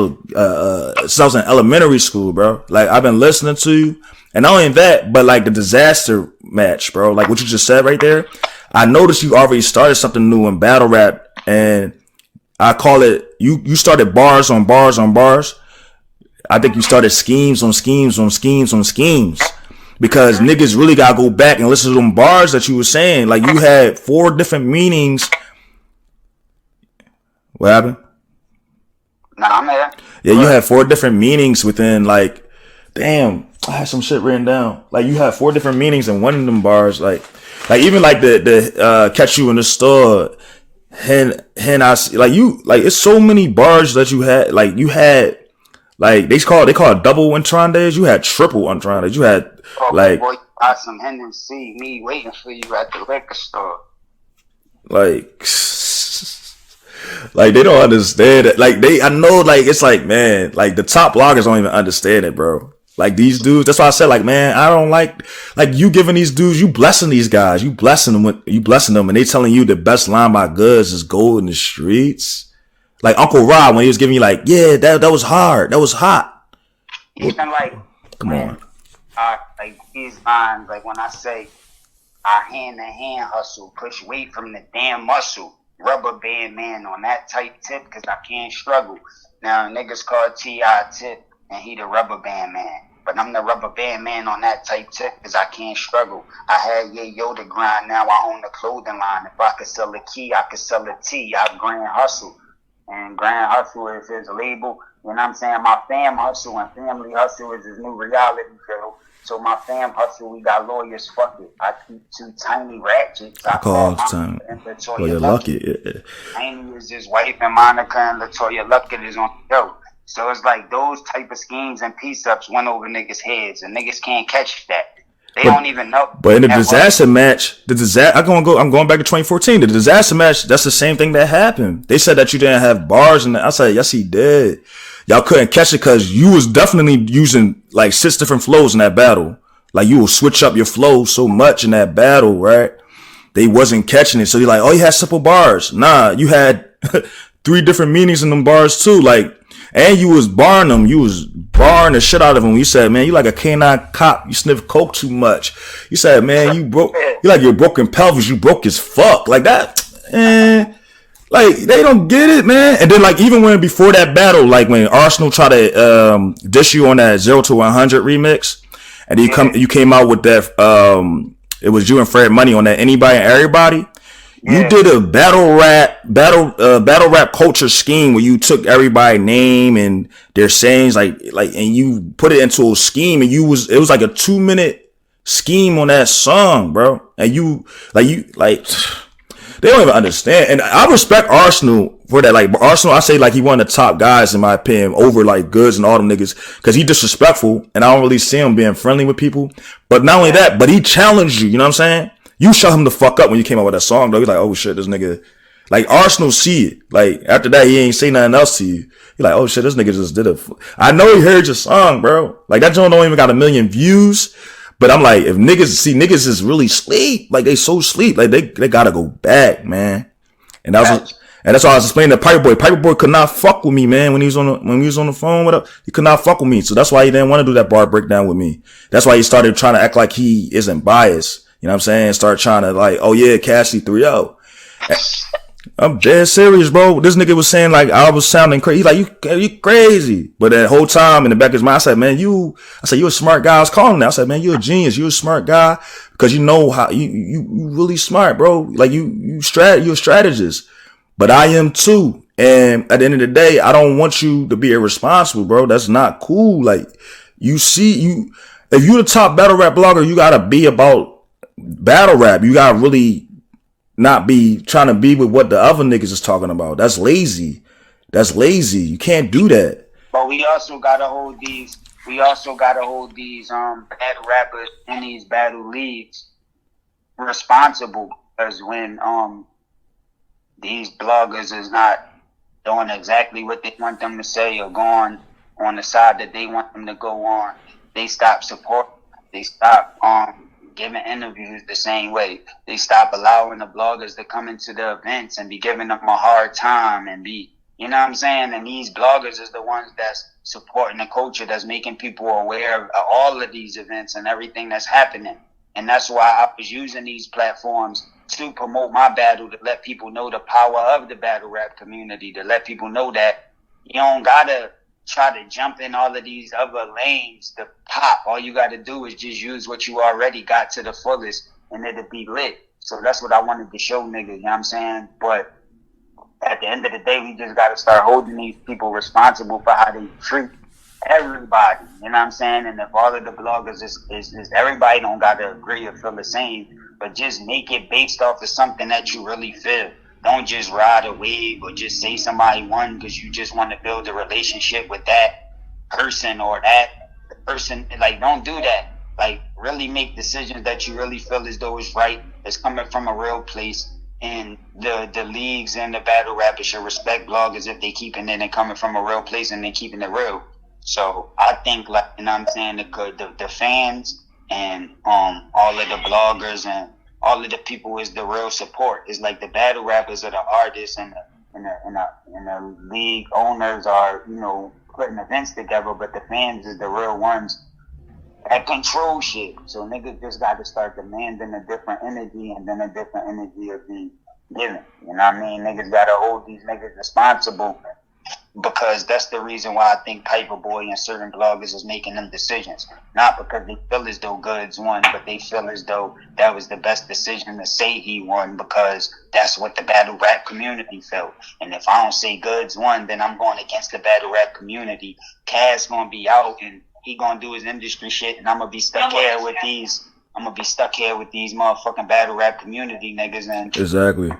in elementary school, bro. Like, I've been listening to you. And not only that, but like the disaster match, bro, like what you just said right there, I noticed you already started something new in battle rap, and I call it, you started bars on bars on bars. I think you started schemes on schemes on schemes on schemes, because niggas really gotta go back and listen to them bars that you were saying. Like, you had 4 different meanings. What happened? Nah, I'm here. Yeah, you had 4 different meanings within, like, damn, I had some shit written down. Like, you had 4 different meanings in one of them bars. Like even like the catch you in the store, it's so many bars that you had. Like, you had, like, they call it double entendres. You had triple entendres. You had, like, boy, buy some Hennessy, me waiting for you at the liquor store. Like they don't understand it. Like, I know, like, it's like, man, like the top bloggers don't even understand it, bro. Like, these dudes, that's why I said, like, man, I don't like you giving these dudes, you blessing these guys, you blessing them, and they telling you the best line by Goodz is gold in the streets. Like Uncle Rob, when he was giving you, like, yeah, that was hard, that was hot. Even like, come on, like these lines, like when I say, I hand-to-hand hustle, push weight from the damn muscle, rubber band man on that type tip, cause I can't struggle. Now niggas call T.I. Tip, and he the rubber band man. But I'm the rubber band man on that type tip, because I can't struggle. I had Yoda grind, now I own the clothing line. If I could sell a key, I could sell a T. I Grand Hustle. And Grand Hustle is his label. You know what I'm saying? My fam hustle and family hustle is this new reality show. So my fam hustle, we got lawyers. Fuck it. I keep 2 tiny ratchets. I call time. and Latoya Well, you're lucky. Yeah. Tiny is his wife, and Monica and Latoya Luckett is on the show. So it's like those type of schemes and piece-ups went over niggas' heads, and niggas can't catch that. They don't even know. But in the disaster match, I'm going back to 2014. The disaster match, that's the same thing that happened. They said that you didn't have bars, and I said, yes, he did. Y'all couldn't catch it because you was definitely using like 6 different flows in that battle. Like you will switch up your flow so much in that battle, right? They wasn't catching it. So you're like, oh, you had simple bars. Nah, you had 3 different meanings in them bars too. Like, and you was barring them. You was barring the shit out of them. You said, man, you like a canine cop. You sniff coke too much. You said, man, you like your broken pelvis. You broke as fuck. Like that. Like, they don't get it, man. And then, like, even when before that battle, like when Arsenal tried to dish you on that 0 to 100 remix, and you came out with that, it was you and Fred Money on that Anybody and Everybody. Yeah. You did a battle rap culture scheme where you took everybody's name and their sayings, like, and you put it into a scheme, and it was like a 2-minute scheme on that song, bro. And they don't even understand. And I respect Arsenal for that. Like, Arsenal, I say, like, he one of the top guys, in my opinion, over, like, Goodz and all them niggas. Because he disrespectful, and I don't really see him being friendly with people. But not only that, but he challenged you. You know what I'm saying? You shut him the fuck up when you came out with that song, though. He's like, oh, shit, this nigga. Like, Arsenal see it. Like, after that, he ain't say nothing else to you. You're like, oh, shit, this nigga just did it. I know he heard your song, bro. Like, that joint don't even got 1 million views. But I'm like, if niggas is really sleep, like they so sleep, like they gotta go back, man. And that's why I was explaining to PiperBoy. PiperBoy could not fuck with me, man, when we was on the phone with him. He could not fuck with me. So that's why he didn't want to do that bar breakdown with me. That's why he started trying to act like he isn't biased. You know what I'm saying? Start trying to like, oh yeah, Cassidy 3-0. I'm dead serious, bro. This nigga was saying like I was sounding crazy. He's like, you crazy. But that whole time in the back of his mind, I said, man, you a smart guy. I was calling that. I said, man, you a genius. You a smart guy because you know how you really smart, bro. Like you're a strategist. But I am too. And at the end of the day, I don't want you to be irresponsible, bro. That's not cool. Like if you the top battle rap blogger, you gotta be about battle rap. You gotta really not be trying to be with what the other niggas is talking about. That's lazy. You can't do that. But we also gotta hold these battle rappers in these battle leagues responsible, because when these bloggers is not doing exactly what they want them to say or going on the side that they want them to go on, they stop supporting. They stop giving interviews the same way. They stop allowing the bloggers to come into the events and be giving them a hard time and be, you know what I'm saying? And these bloggers is the ones that's supporting the culture, that's making people aware of all of these events and everything that's happening. And that's why I was using these platforms to promote my battle, to let people know the power of the battle rap community, to let people know that you don't gotta try to jump in all of these other lanes to pop. All you got to do is just use what you already got to the fullest, and it'll be lit. So that's what I wanted to show niggas, you know what I'm saying? But at the end of the day, we just got to start holding these people responsible for how they treat everybody, you know what I'm saying? And if all of the bloggers is everybody don't got to agree or feel the same, but just make it based off of something that you really feel. Don't just ride a wave or just say somebody won because you just want to build a relationship with that person or that person. Like, don't do that. Like, really make decisions that you really feel as though it's right, it's coming from a real place. And the leagues and the battle rappers should respect bloggers if they keeping it and coming from a real place and they keeping it real. So I think, like, you know what I'm saying, the fans and all of the bloggers and all of the people is the real support. It's like the battle rappers are the artists and the league owners are, you know, putting events together, but the fans is the real ones that control shit. So niggas just got to start demanding a different energy, and then a different energy will be given. You know what I mean? Niggas got to hold these niggas responsible because that's the reason why I think PiperBoy and certain bloggers is making them decisions. Not because they feel as though Goodz won, but they feel as though that was the best decision to say he won, because that's what the battle rap community felt. And if I don't say Goodz won, then I'm going against the battle rap community. Cass gonna be out and he gonna do his industry shit, and I'm gonna be stuck here with these. I'm gonna be stuck here with these motherfucking battle rap community niggas, and exactly,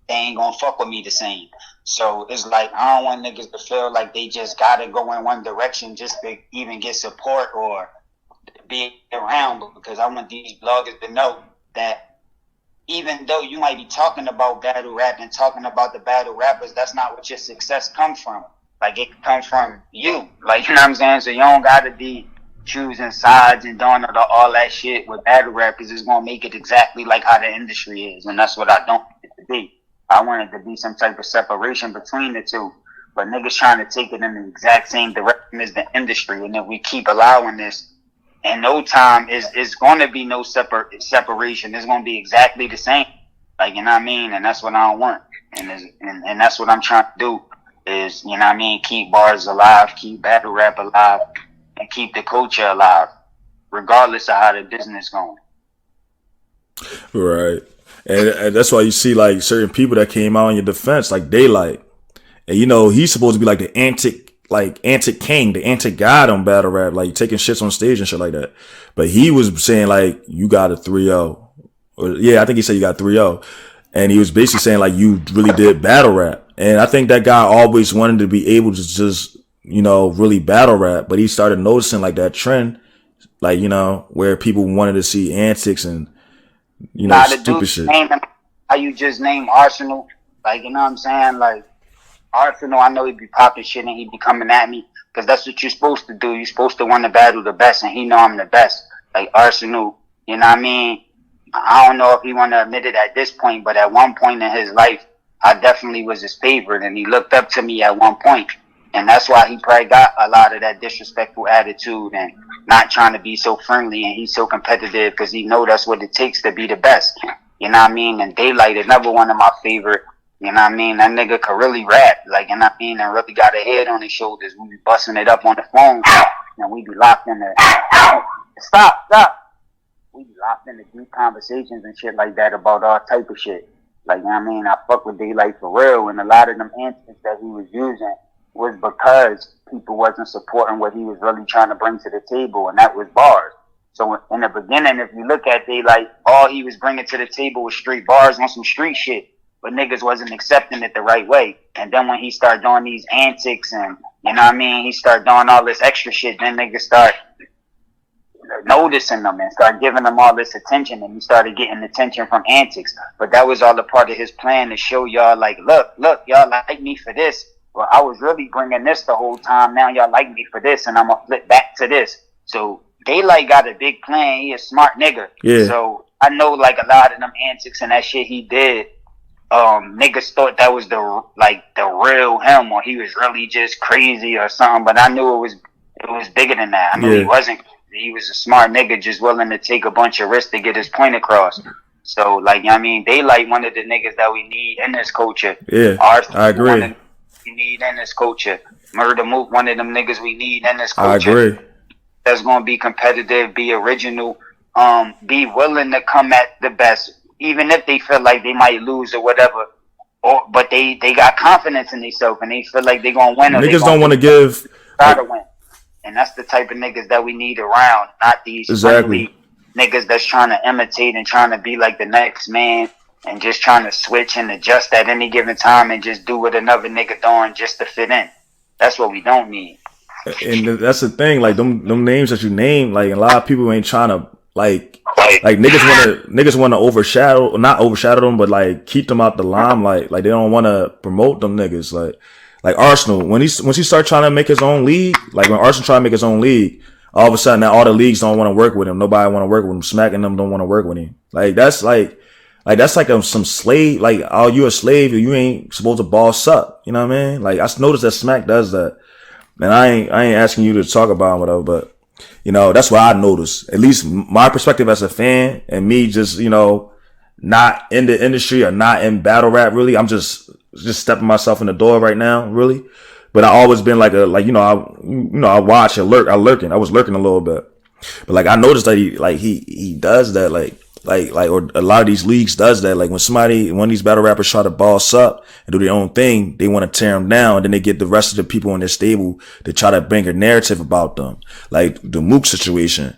they ain't gonna fuck with me the same. So it's like, I don't want niggas to feel like they just gotta go in one direction just to even get support or be around, because I want these bloggers to know that even though you might be talking about battle rap and talking about the battle rappers, that's not what your success comes from. Like, it comes from you. Like, you know what I'm saying? So you don't gotta be choosing sides and doing all that shit with battle rappers. Is gonna make it exactly like how the industry is, and that's what I don't want it to be. I want it to be some type of separation between the two, but niggas trying to take it in the exact same direction as the industry, and if we keep allowing this, in no time is going to be no separation. It's going to be exactly the same, like, you know what I mean? And that's what I don't want, and that's what I'm trying to do. Is, you know what I mean, keep bars alive, keep battle rap alive, and keep the culture alive, regardless of how the business going. Right. And that's why you see like certain people that came out in your defense, like Daylyt. And you know, he's supposed to be like the antic king, the antic god on battle rap, like taking shits on stage and shit like that. But he was saying like, you got a 3-0. Or, yeah, I think he said you got 3-0. And he was basically saying like, you really did battle rap. And I think that guy always wanted to be able to just, you know, really battle rap. But he started noticing like that trend, like, you know, where people wanted to see antics and, you know, stupid shit. How you just name Arsenal, like, you know what I'm saying? Like, Arsenal, I know he'd be popping shit and he'd be coming at me, because that's what you're supposed to do. You're supposed to want to battle the best, and he know I'm the best. Like, Arsenal, you know what I mean? I don't know if he want to admit it at this point, but at one point in his life, I definitely was his favorite, and he looked up to me at one point. And that's why he probably got a lot of that disrespectful attitude and not trying to be so friendly, and he's so competitive because he know that's what it takes to be the best. You know what I mean? And Daylyt is never one of my favorite. You know what I mean? That nigga could really rap, like, you know what I mean? And really got a head on his shoulders. We be busting it up on the phone, and we be locked in the... Stop. We be locked in the deep conversations and shit like that about all type of shit. Like, you know what I mean? I fuck with Daylyt for real, and a lot of them antics that he was using was because people wasn't supporting what he was really trying to bring to the table, and that was bars. So in the beginning, if you look at Daylyt, all he was bringing to the table was straight bars on some street shit, but niggas wasn't accepting it the right way. And then when he started doing these antics and, you know what I mean, he started doing all this extra shit, then niggas start noticing them and start giving them all this attention, and he started getting attention from antics. But that was all a part of his plan to show y'all, like, look, y'all like me for this. Well, I was really bringing this the whole time. Now y'all like me for this, and I'm gonna flip back to this. So Daylyt got a big plan. He a smart nigga. Yeah. So I know, like, a lot of them antics and that shit he did, niggas thought that was the real him, or he was really just crazy or something. But I knew it was bigger than that. I knew he wasn't. He was a smart nigga, just willing to take a bunch of risks to get his point across. So, like, you know what I mean, Daylyt one of the niggas that we need in this culture. Yeah, I agree. We need in this culture. Murder Mook, one of them niggas we need in this culture. I agree. That's gonna be competitive, be original, be willing to come at the best, even if they feel like they might lose or whatever. But they got confidence in themselves and they feel like they gonna win. Niggas don't want to give. Try to win, and that's the type of niggas that we need around, not these friendly niggas that's trying to imitate and trying to be like the next man. And just trying to switch and adjust at any given time and just do what another nigga doing just to fit in. That's what we don't need. And that's the thing, like them names that you name, like a lot of people ain't trying to like niggas want to not overshadow them, but like keep them out the limelight. Like they don't want to promote them niggas. Like Arsenal, when he start trying to make his own league, like when Arsenal try to make his own league, all of a sudden now all the leagues don't want to work with him. Nobody want to work with him. Smacking them don't want to work with him. Like that's like some slave, like, oh, you a slave, you ain't supposed to boss up. You know what I mean? Like, I noticed that Smack does that. And I ain't asking you to talk about whatever, but, you know, that's what I noticed. At least my perspective as a fan, and me just, you know, not in the industry or not in battle rap, really. I'm just stepping myself in the door right now, really. but I always been like I watch and lurk. I was lurking a little bit, but like I noticed that he does that or a lot of these leagues does that. Like when these battle rappers try to boss up and do their own thing, they want to tear them down, and then they get the rest of the people in their stable to try to bring a narrative about them. Like the Mook situation,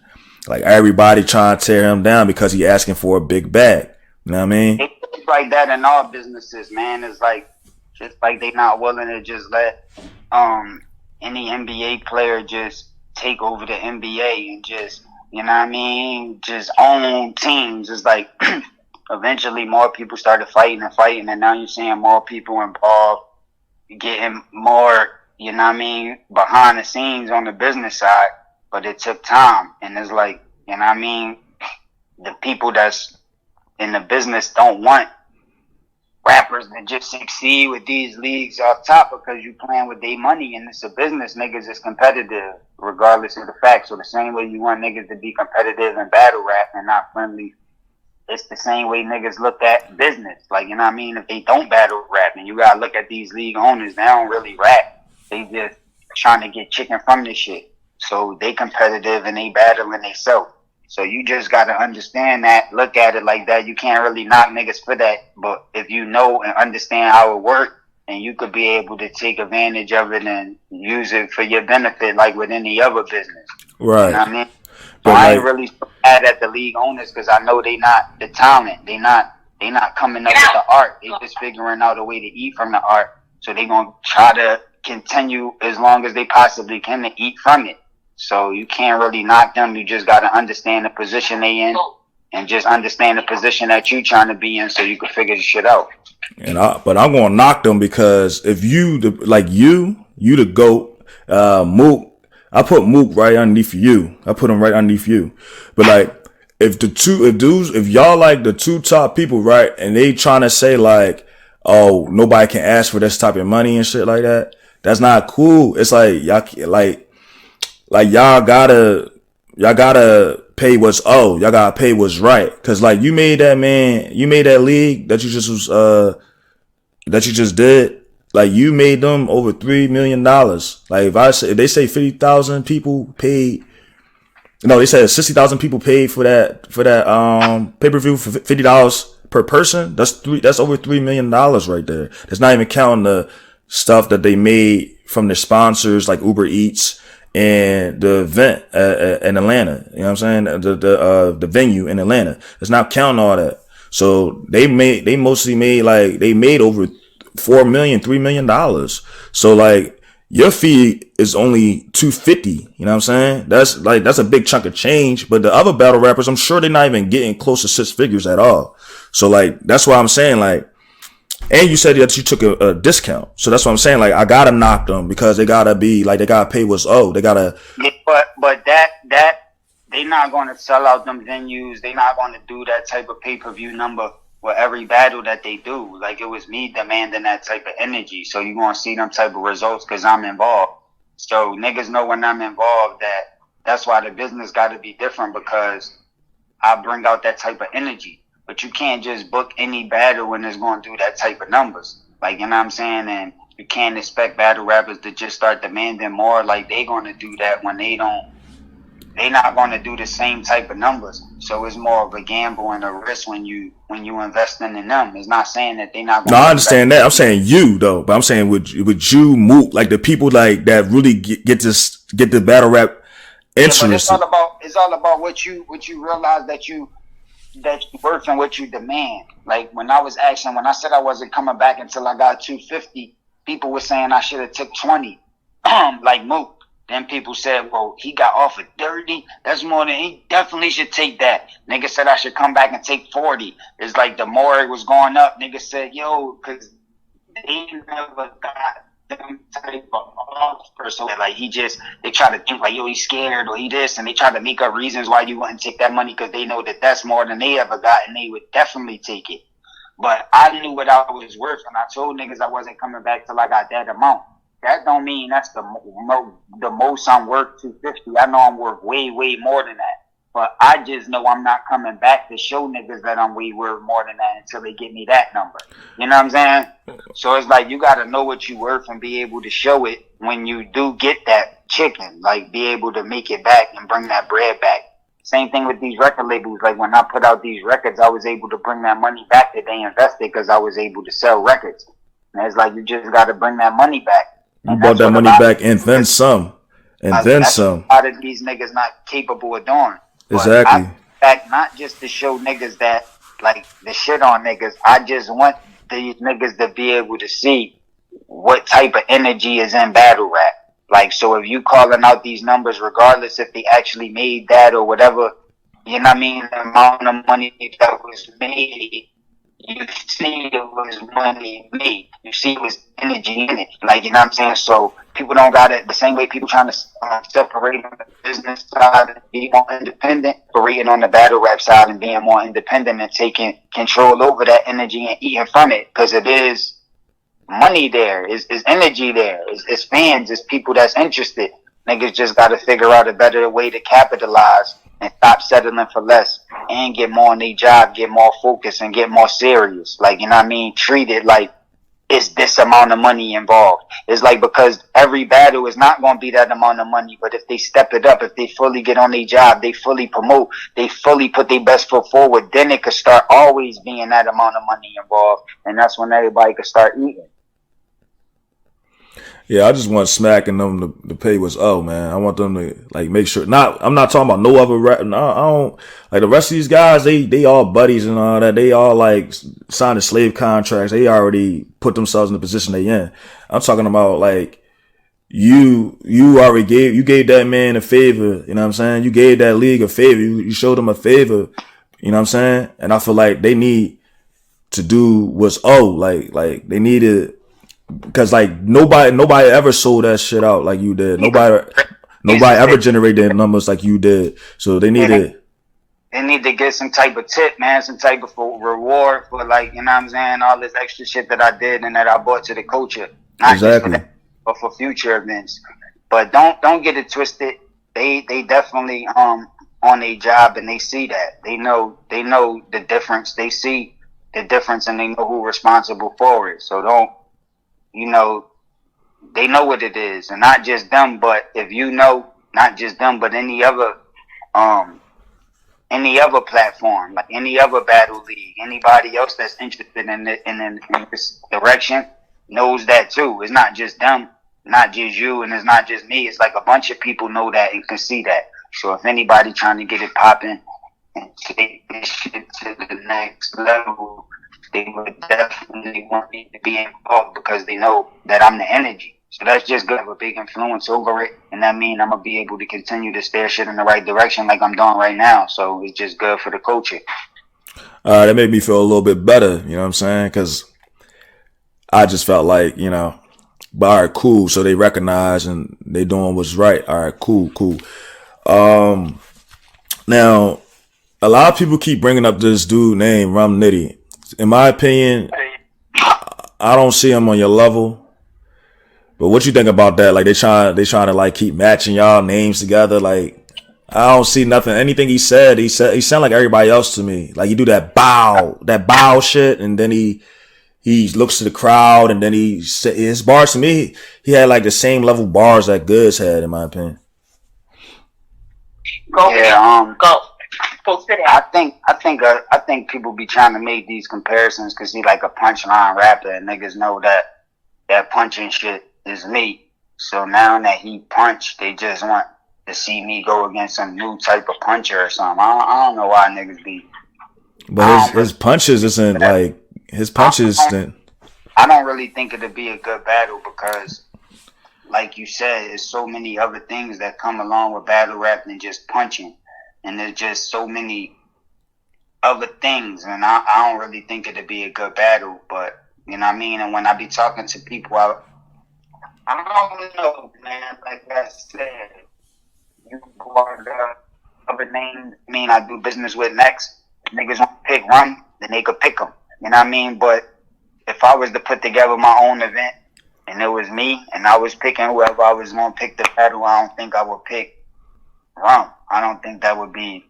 like everybody trying to tear him down because he asking for a big bag. You know what I mean? It's like that in all businesses, man. It's like just like they not willing to just let any NBA player just take over the NBA and just, you know what I mean, just own teams. It's like eventually more people started fighting, and now you're seeing more people involved, getting more, you know what I mean, behind the scenes on the business side, but it took time. And it's like, you know what I mean, the people that's in the business don't want rappers that just succeed with these leagues off top because you playing with their money and it's a business. Niggas is competitive regardless of the facts. So the same way you want niggas to be competitive in battle rap and not friendly, it's the same way niggas look at business. Like, you know what I mean? If they don't battle rap, and you gotta look at these league owners, they don't really rap. They just trying to get chicken from this shit. So they competitive and they battling they self. So you just got to understand that, look at it like that. You can't really knock niggas for that. But if you know and understand how it works, and you could be able to take advantage of it and use it for your benefit like with any other business. Right. You know what I mean? So I ain't really so mad at the league owners because I know they not the talent. They not coming up with the art. They just figuring out a way to eat from the art. So they going to try to continue as long as they possibly can to eat from it. So you can't really knock them. You just got to understand the position they in and just understand the position that you trying to be in so you can figure the shit out. But I'm going to knock them because if you the GOAT, Mook, I put Mook right underneath you. I put him right underneath you. But like, if y'all like the two top people, right, and they trying to say like, oh, nobody can ask for this type of money and shit like that, that's not cool. It's like, y'all gotta pay what's owed. Y'all gotta pay what's right. Cause like you made that league that you just did. Like you made them over $3 million. Like if they say 50,000 people paid, no, they said 60,000 people paid for that pay-per-view for $50 per person. That's over $3 million right there. That's not even counting the stuff that they made from their sponsors like Uber Eats and the event in Atlanta. You know what I'm saying? The venue in Atlanta. It's not counting all that. So they made over $3 million. So like your fee is only $250. You know what I'm saying? That's a big chunk of change. But the other battle rappers, I'm sure they're not even getting close to six figures at all. So like that's why I'm saying like, and you said that you took a discount. So that's what I'm saying. Like, I gotta knock them because they gotta pay what's owed. They gotta. Yeah, but that they not going to sell out them venues. They not going to do that type of pay-per-view number with every battle that they do. Like, it was me demanding that type of energy. So you going to see them type of results because I'm involved. So niggas know when I'm involved that's why the business got to be different because I bring out that type of energy. But you can't just book any battle when it's going to do that type of numbers. Like, you know what I'm saying? And you can't expect battle rappers to just start demanding more. Like, they going to do that when they not going to do the same type of numbers. So it's more of a gamble and a risk when you investing in them. It's not saying that they not going to. No, I understand that. I'm saying you though, but I'm saying with you, Mook, like the people like that really get the battle rap interest. Yeah, but it's all about what you realize that you work and what you demand. Like when I said I wasn't coming back until I got 250, people were saying I should have took 20, like Mook. Then people said, well, he got offered 30. That's more than he definitely should take that. Nigga said I should come back and take 40. It's like the more it was going up, nigga said, yo, cause they never got them type of offer. So like they try to think like, yo, he's scared or he this, and they try to make up reasons why you wouldn't take that money because they know that that's more than they ever got and they would definitely take it. But I knew what I was worth and I told niggas I wasn't coming back till I got that amount. That don't mean that's the most I'm worth, 250. I know I'm worth way, way more than that. But I just know I'm not coming back to show niggas that I'm way worth more than that until they give me that number. You know what I'm saying? So it's like you got to know what you worth and be able to show it when you do get that chicken, like be able to make it back and bring that bread back. Same thing with these record labels. Like when I put out these records, I was able to bring that money back that they invested because I was able to sell records. And it's like you just got to bring that money back. You brought that money back and then some. And then some. A lot of these niggas not capable of doing. Exactly. In fact, not just to show niggas that, like, the shit on niggas. I just want these niggas to be able to see what type of energy is in battle rap. Like, so if you calling out these numbers, regardless if they actually made that or whatever, you know what I mean, the amount of money that was made, you see it was money made. You see it was energy in it. Like, you know what I'm saying? So people don't got it the same way people trying to separate on the business side and be more independent, separating on the battle rap side and being more independent and taking control over that energy and eating from it, because it is money there, is energy there, is fans, is people that's interested. Niggas just got to figure out a better way to capitalize and stop settling for less and get more on their job, get more focused and get more serious. Like, you know what I mean? Treat it like it's this amount of money involved. It's like, because every battle is not going to be that amount of money, but if they step it up, if they fully get on their job, they fully promote, they fully put their best foot forward, then it could start always being that amount of money involved. And that's when everybody could start eating. Yeah, I just want Smack and them to pay what's owed, man. I want them to, like, make sure. I'm not talking about no other rap. No, I don't. Like, the rest of these guys, they all buddies and all that. They all, like, signing slave contracts. They already put themselves in the position they in. I'm talking about, like, you gave that man a favor. You know what I'm saying? You gave that league a favor. You showed them a favor. You know what I'm saying? And I feel like they need to do what's owed. Like, they need to. Because, like, nobody ever sold that shit out like you did. Nobody ever generated numbers like you did. So they need to. They need to get some type of tip, man, some type of reward for, like, you know what I'm saying, all this extra shit that I did and that I brought to the culture. Not exactly. Just for that, but for future events. But don't get it twisted. They definitely on their job and they see that. They know the difference. They see the difference and they know who's responsible for it. So don't. You know, they know what it is, and not just them, but if you know, not just them, but any other platform, like any other battle league, anybody else that's interested in this direction knows that too. It's not just them, not just you, and it's not just me. It's like a bunch of people know that and can see that. So if anybody trying to get it popping and take this shit to the next level, they would definitely want me to be involved because they know that I'm the energy. So that's just good. I have a big influence over it. And that means I'm going to be able to continue to steer shit in the right direction like I'm doing right now. So it's just good for the culture. That made me feel a little bit better. You know what I'm saying? Because I just felt like, you know, but all right, cool. So they recognize and they doing what's right. All right, cool. Now, a lot of people keep bringing up this dude named Rum Nitty. In my opinion, I don't see him on your level. But what you think about that? Like they trying to like keep matching y'all names together. Like I don't see nothing. Anything he said, he sound like everybody else to me. Like he do that bow shit, and then he looks to the crowd, and then his bars to me, he had like the same level bars that Goodz had, in my opinion. Go. I think people be trying to make these comparisons because he like a punchline rapper and niggas know that punching shit is me. So now that he punched, they just want to see me go against some new type of puncher or something. I don't know why niggas be. But his punches isn't like his punches. I don't really think it'd be a good battle because, like you said, there's so many other things that come along with battle rap than just punching. And there's just so many other things, and I don't really think it'd be a good battle, but, you know what I mean? And when I be talking to people, I don't know, man, like I said, you brought up other names, I do business with next, niggas want to pick Rum, then they could pick them, you know what I mean? But if I was to put together my own event, and it was me, and I was picking whoever I was going to pick the battle, I don't think I would pick Rum. I don't think that would be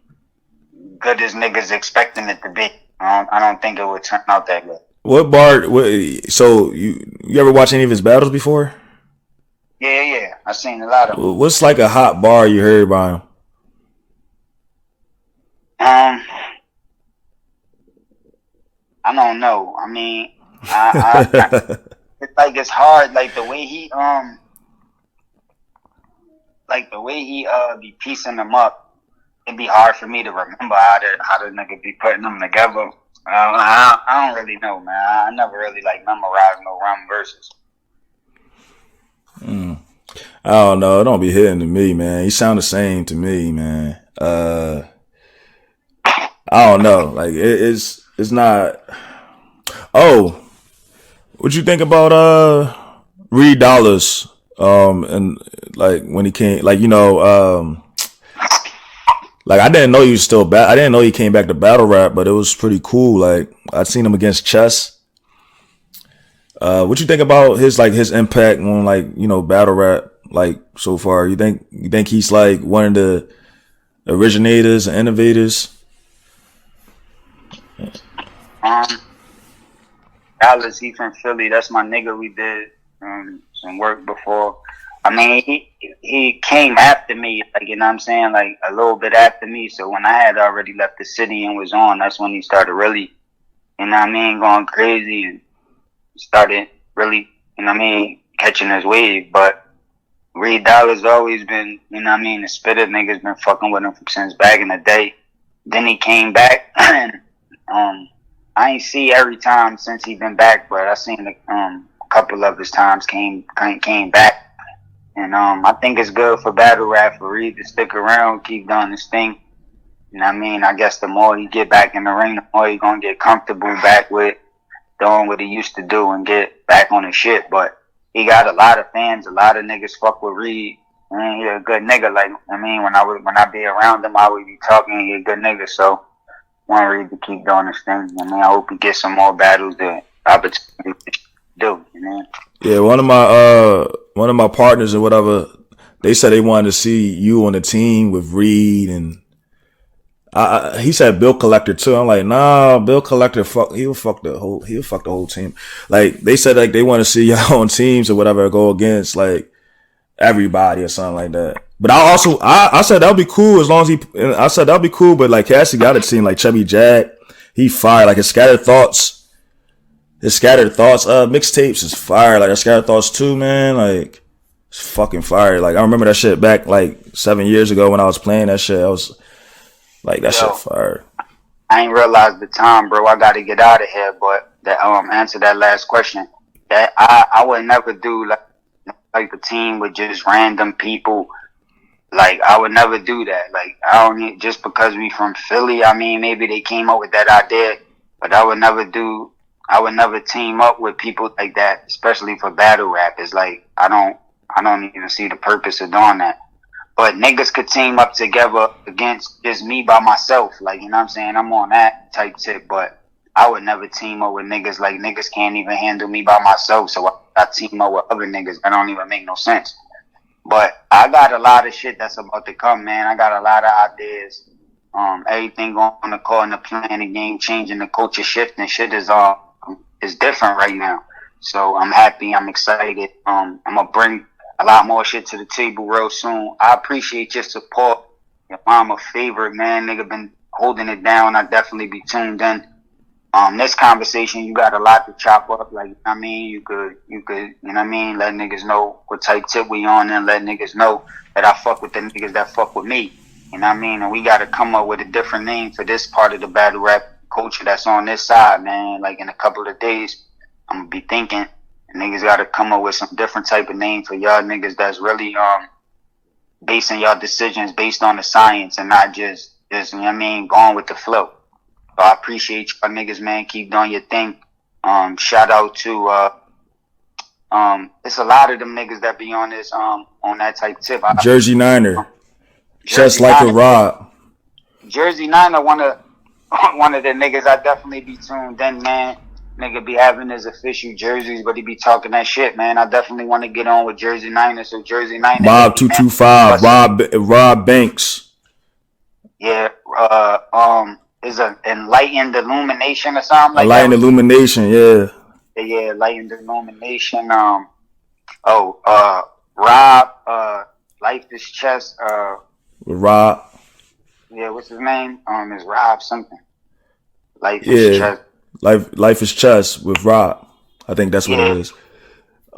good as niggas expecting it to be. I don't think it would turn out that good. So you ever watch any of his battles before? Yeah. I seen a lot of them. What's like a hot bar you heard by him? I don't know. I mean, it's like it's hard. Like the way he be piecing them up. It'd be hard for me to remember how the nigga be putting them together. I don't really know, man. I never really like memorized no Rum verses. I don't know. It don't be hitting to me, man. He sound the same to me, man. I don't know. Like it's not. Oh, what you think about Reid Dollars? And like when he came, like like I didn't know he was still back. I didn't know he came back to battle rap, but it was pretty cool. Like I'd seen him against Chess. What you think about his impact on battle rap like so far? You think he's like one of the originators and innovators? Dallas, he from Philly. That's my nigga. We did some work before. I mean, he came after me, like, you know what I'm saying, like a little bit after me. So when I had already left the city and was on, that's when he started really, you know what I mean, going crazy and started really, you know what I mean, catching his wave. But Reid Dollars always been, you know what I mean, the spitter. Niggas been fucking with him since back in the day. Then he came back and I ain't see every time since he been back, but I seen a couple of his times came back. And I think it's good for battle rap for Reid to stick around, keep doing his thing. You know what I mean? I guess the more he get back in the ring, the more he gonna get comfortable back with doing what he used to do and get back on his shit. But he got a lot of fans, a lot of niggas fuck with Reid. I mean, he a good nigga. Like, I mean, when I be around him, I would be talking. He a good nigga. So I want Reid to keep doing his thing. I mean, I hope he gets some more battles that opportunity to do. You know? Yeah, one of my partners or whatever, they said they wanted to see you on the team with Reid, and he said Bill Collector too. I'm like, nah, Bill Collector he'll fuck the whole team. Like they said, like they want to see y'all on teams or whatever, go against like everybody or something like that. But I said that'd be cool as long as I said that'd be cool, but like Cassidy got a team like Chubby Jack, he fired like his Scattered Thoughts mixtapes is fire. Like Scattered Thoughts 2, man, like it's fucking fire. Like I remember that shit back like 7 years ago when I was playing that shit. I was like, that shit fire. I ain't realized the time, bro. I gotta get out of here. But that answer that last question. That I would never do like a team with just random people. Like I would never do that. Like I don't need, just because we from Philly. I mean, maybe they came up with that idea, but I would never team up with people like that, especially for battle rap. It's like I don't even see the purpose of doing that. But niggas could team up together against just me by myself. Like, you know what I'm saying? I'm on that type tip, but I would never team up with niggas. Like, niggas can't even handle me by myself, so I team up with other niggas. That don't even make no sense. But I got a lot of shit that's about to come, man. I got a lot of ideas. Everything going according to plan, the game changing, the culture shifting. Shit is different right now. So I'm happy, I'm excited. I'm gonna bring a lot more shit to the table real soon. I appreciate your support. Your mama favorite, man. Nigga been holding it down. I definitely be tuned in. This conversation, you got a lot to chop up. Like, I mean, you could, you know what I mean? Let niggas know what type tip we on and let niggas know that I fuck with the niggas that fuck with me. You know what I mean? And we gotta come up with a different name for this part of the battle rap culture that's on this side, man. Like in a couple of days, I'm gonna be thinking, and niggas gotta come up with some different type of name for y'all niggas that's really basing y'all decisions based on the science and not just you know what I mean, going with the flow. So I appreciate y'all niggas, man. Keep doing your thing. Shout out to it's a lot of them niggas that be on this on that type tip. Jersey Niner. Just like a Rob. Jersey Niner, one of the niggas I definitely be tuned in, man. Nigga be having his official jerseys, but he be talking that shit, man. I definitely want to get on with Jersey Niner. So Jersey Niner, Mob 225, Rob Banks. Yeah, is a Enlightened Illumination or something like Enlightened that. Illumination, yeah. Yeah, Enlightened Illumination. Rob, Life is Chess, With Rob. yeah, what's his name? It's Rob something. Life Yeah. is Chess. Life is Chess with Rob. I think that's what it is.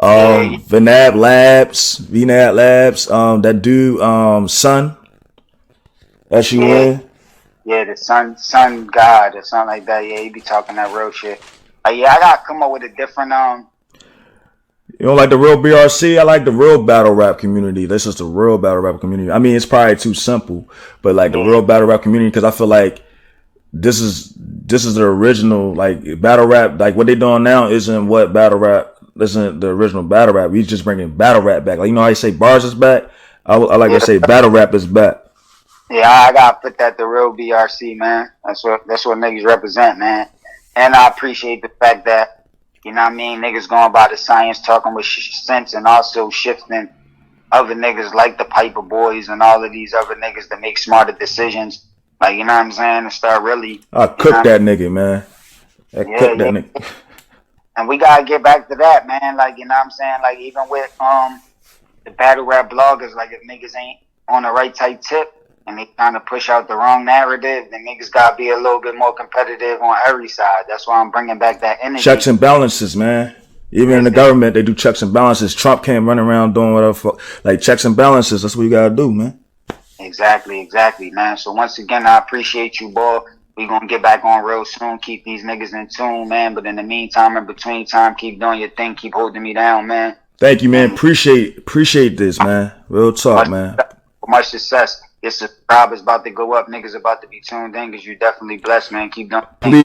Yeah. VNAB Labs, that dude, Son. That you in? Yeah, the sun god or something like that. Yeah, he be talking that real shit. Yeah, I gotta come up with a different You don't like the real BRC? I like the real battle rap community. This is the real battle rap community. I mean, it's probably too simple, but like the real battle rap community, because I feel like this is the original, like battle rap. Like what they doing now isn't what battle rap. Isn't the original battle rap. We just bringing battle rap back. Like you know how you say bars is back. I like to say battle rap is back. Yeah, I gotta put that the real BRC, man. That's what niggas represent, man. And I appreciate the fact that, you know what I mean, niggas going by the science, talking with sense, and also shifting other niggas like the PiperBoys and all of these other niggas that make smarter decisions. Like, you know what I'm saying? And start really. I cook that nigga, man. I cook that nigga. And we gotta get back to that, man. Like, you know what I'm saying? Like, even with the battle rap bloggers, like if niggas ain't on the right type tip, and they trying to push out the wrong narrative, then niggas gotta be a little bit more competitive on every side. That's why I'm bringing back that energy. Checks and balances, man. Even in the government, they do checks and balances. Trump can't run around doing whatever. Like checks and balances, that's what you gotta do, man. Exactly, man. So once again, I appreciate you, boy. We gonna get back on real soon. Keep these niggas in tune, man. But in the meantime, in between time, keep doing your thing. Keep holding me down, man. Thank you, man. Appreciate this, man. Real talk, man. Much success. Your subscribe is about to go up. Niggas about to be tuned in because you definitely blessed, man. Keep doing.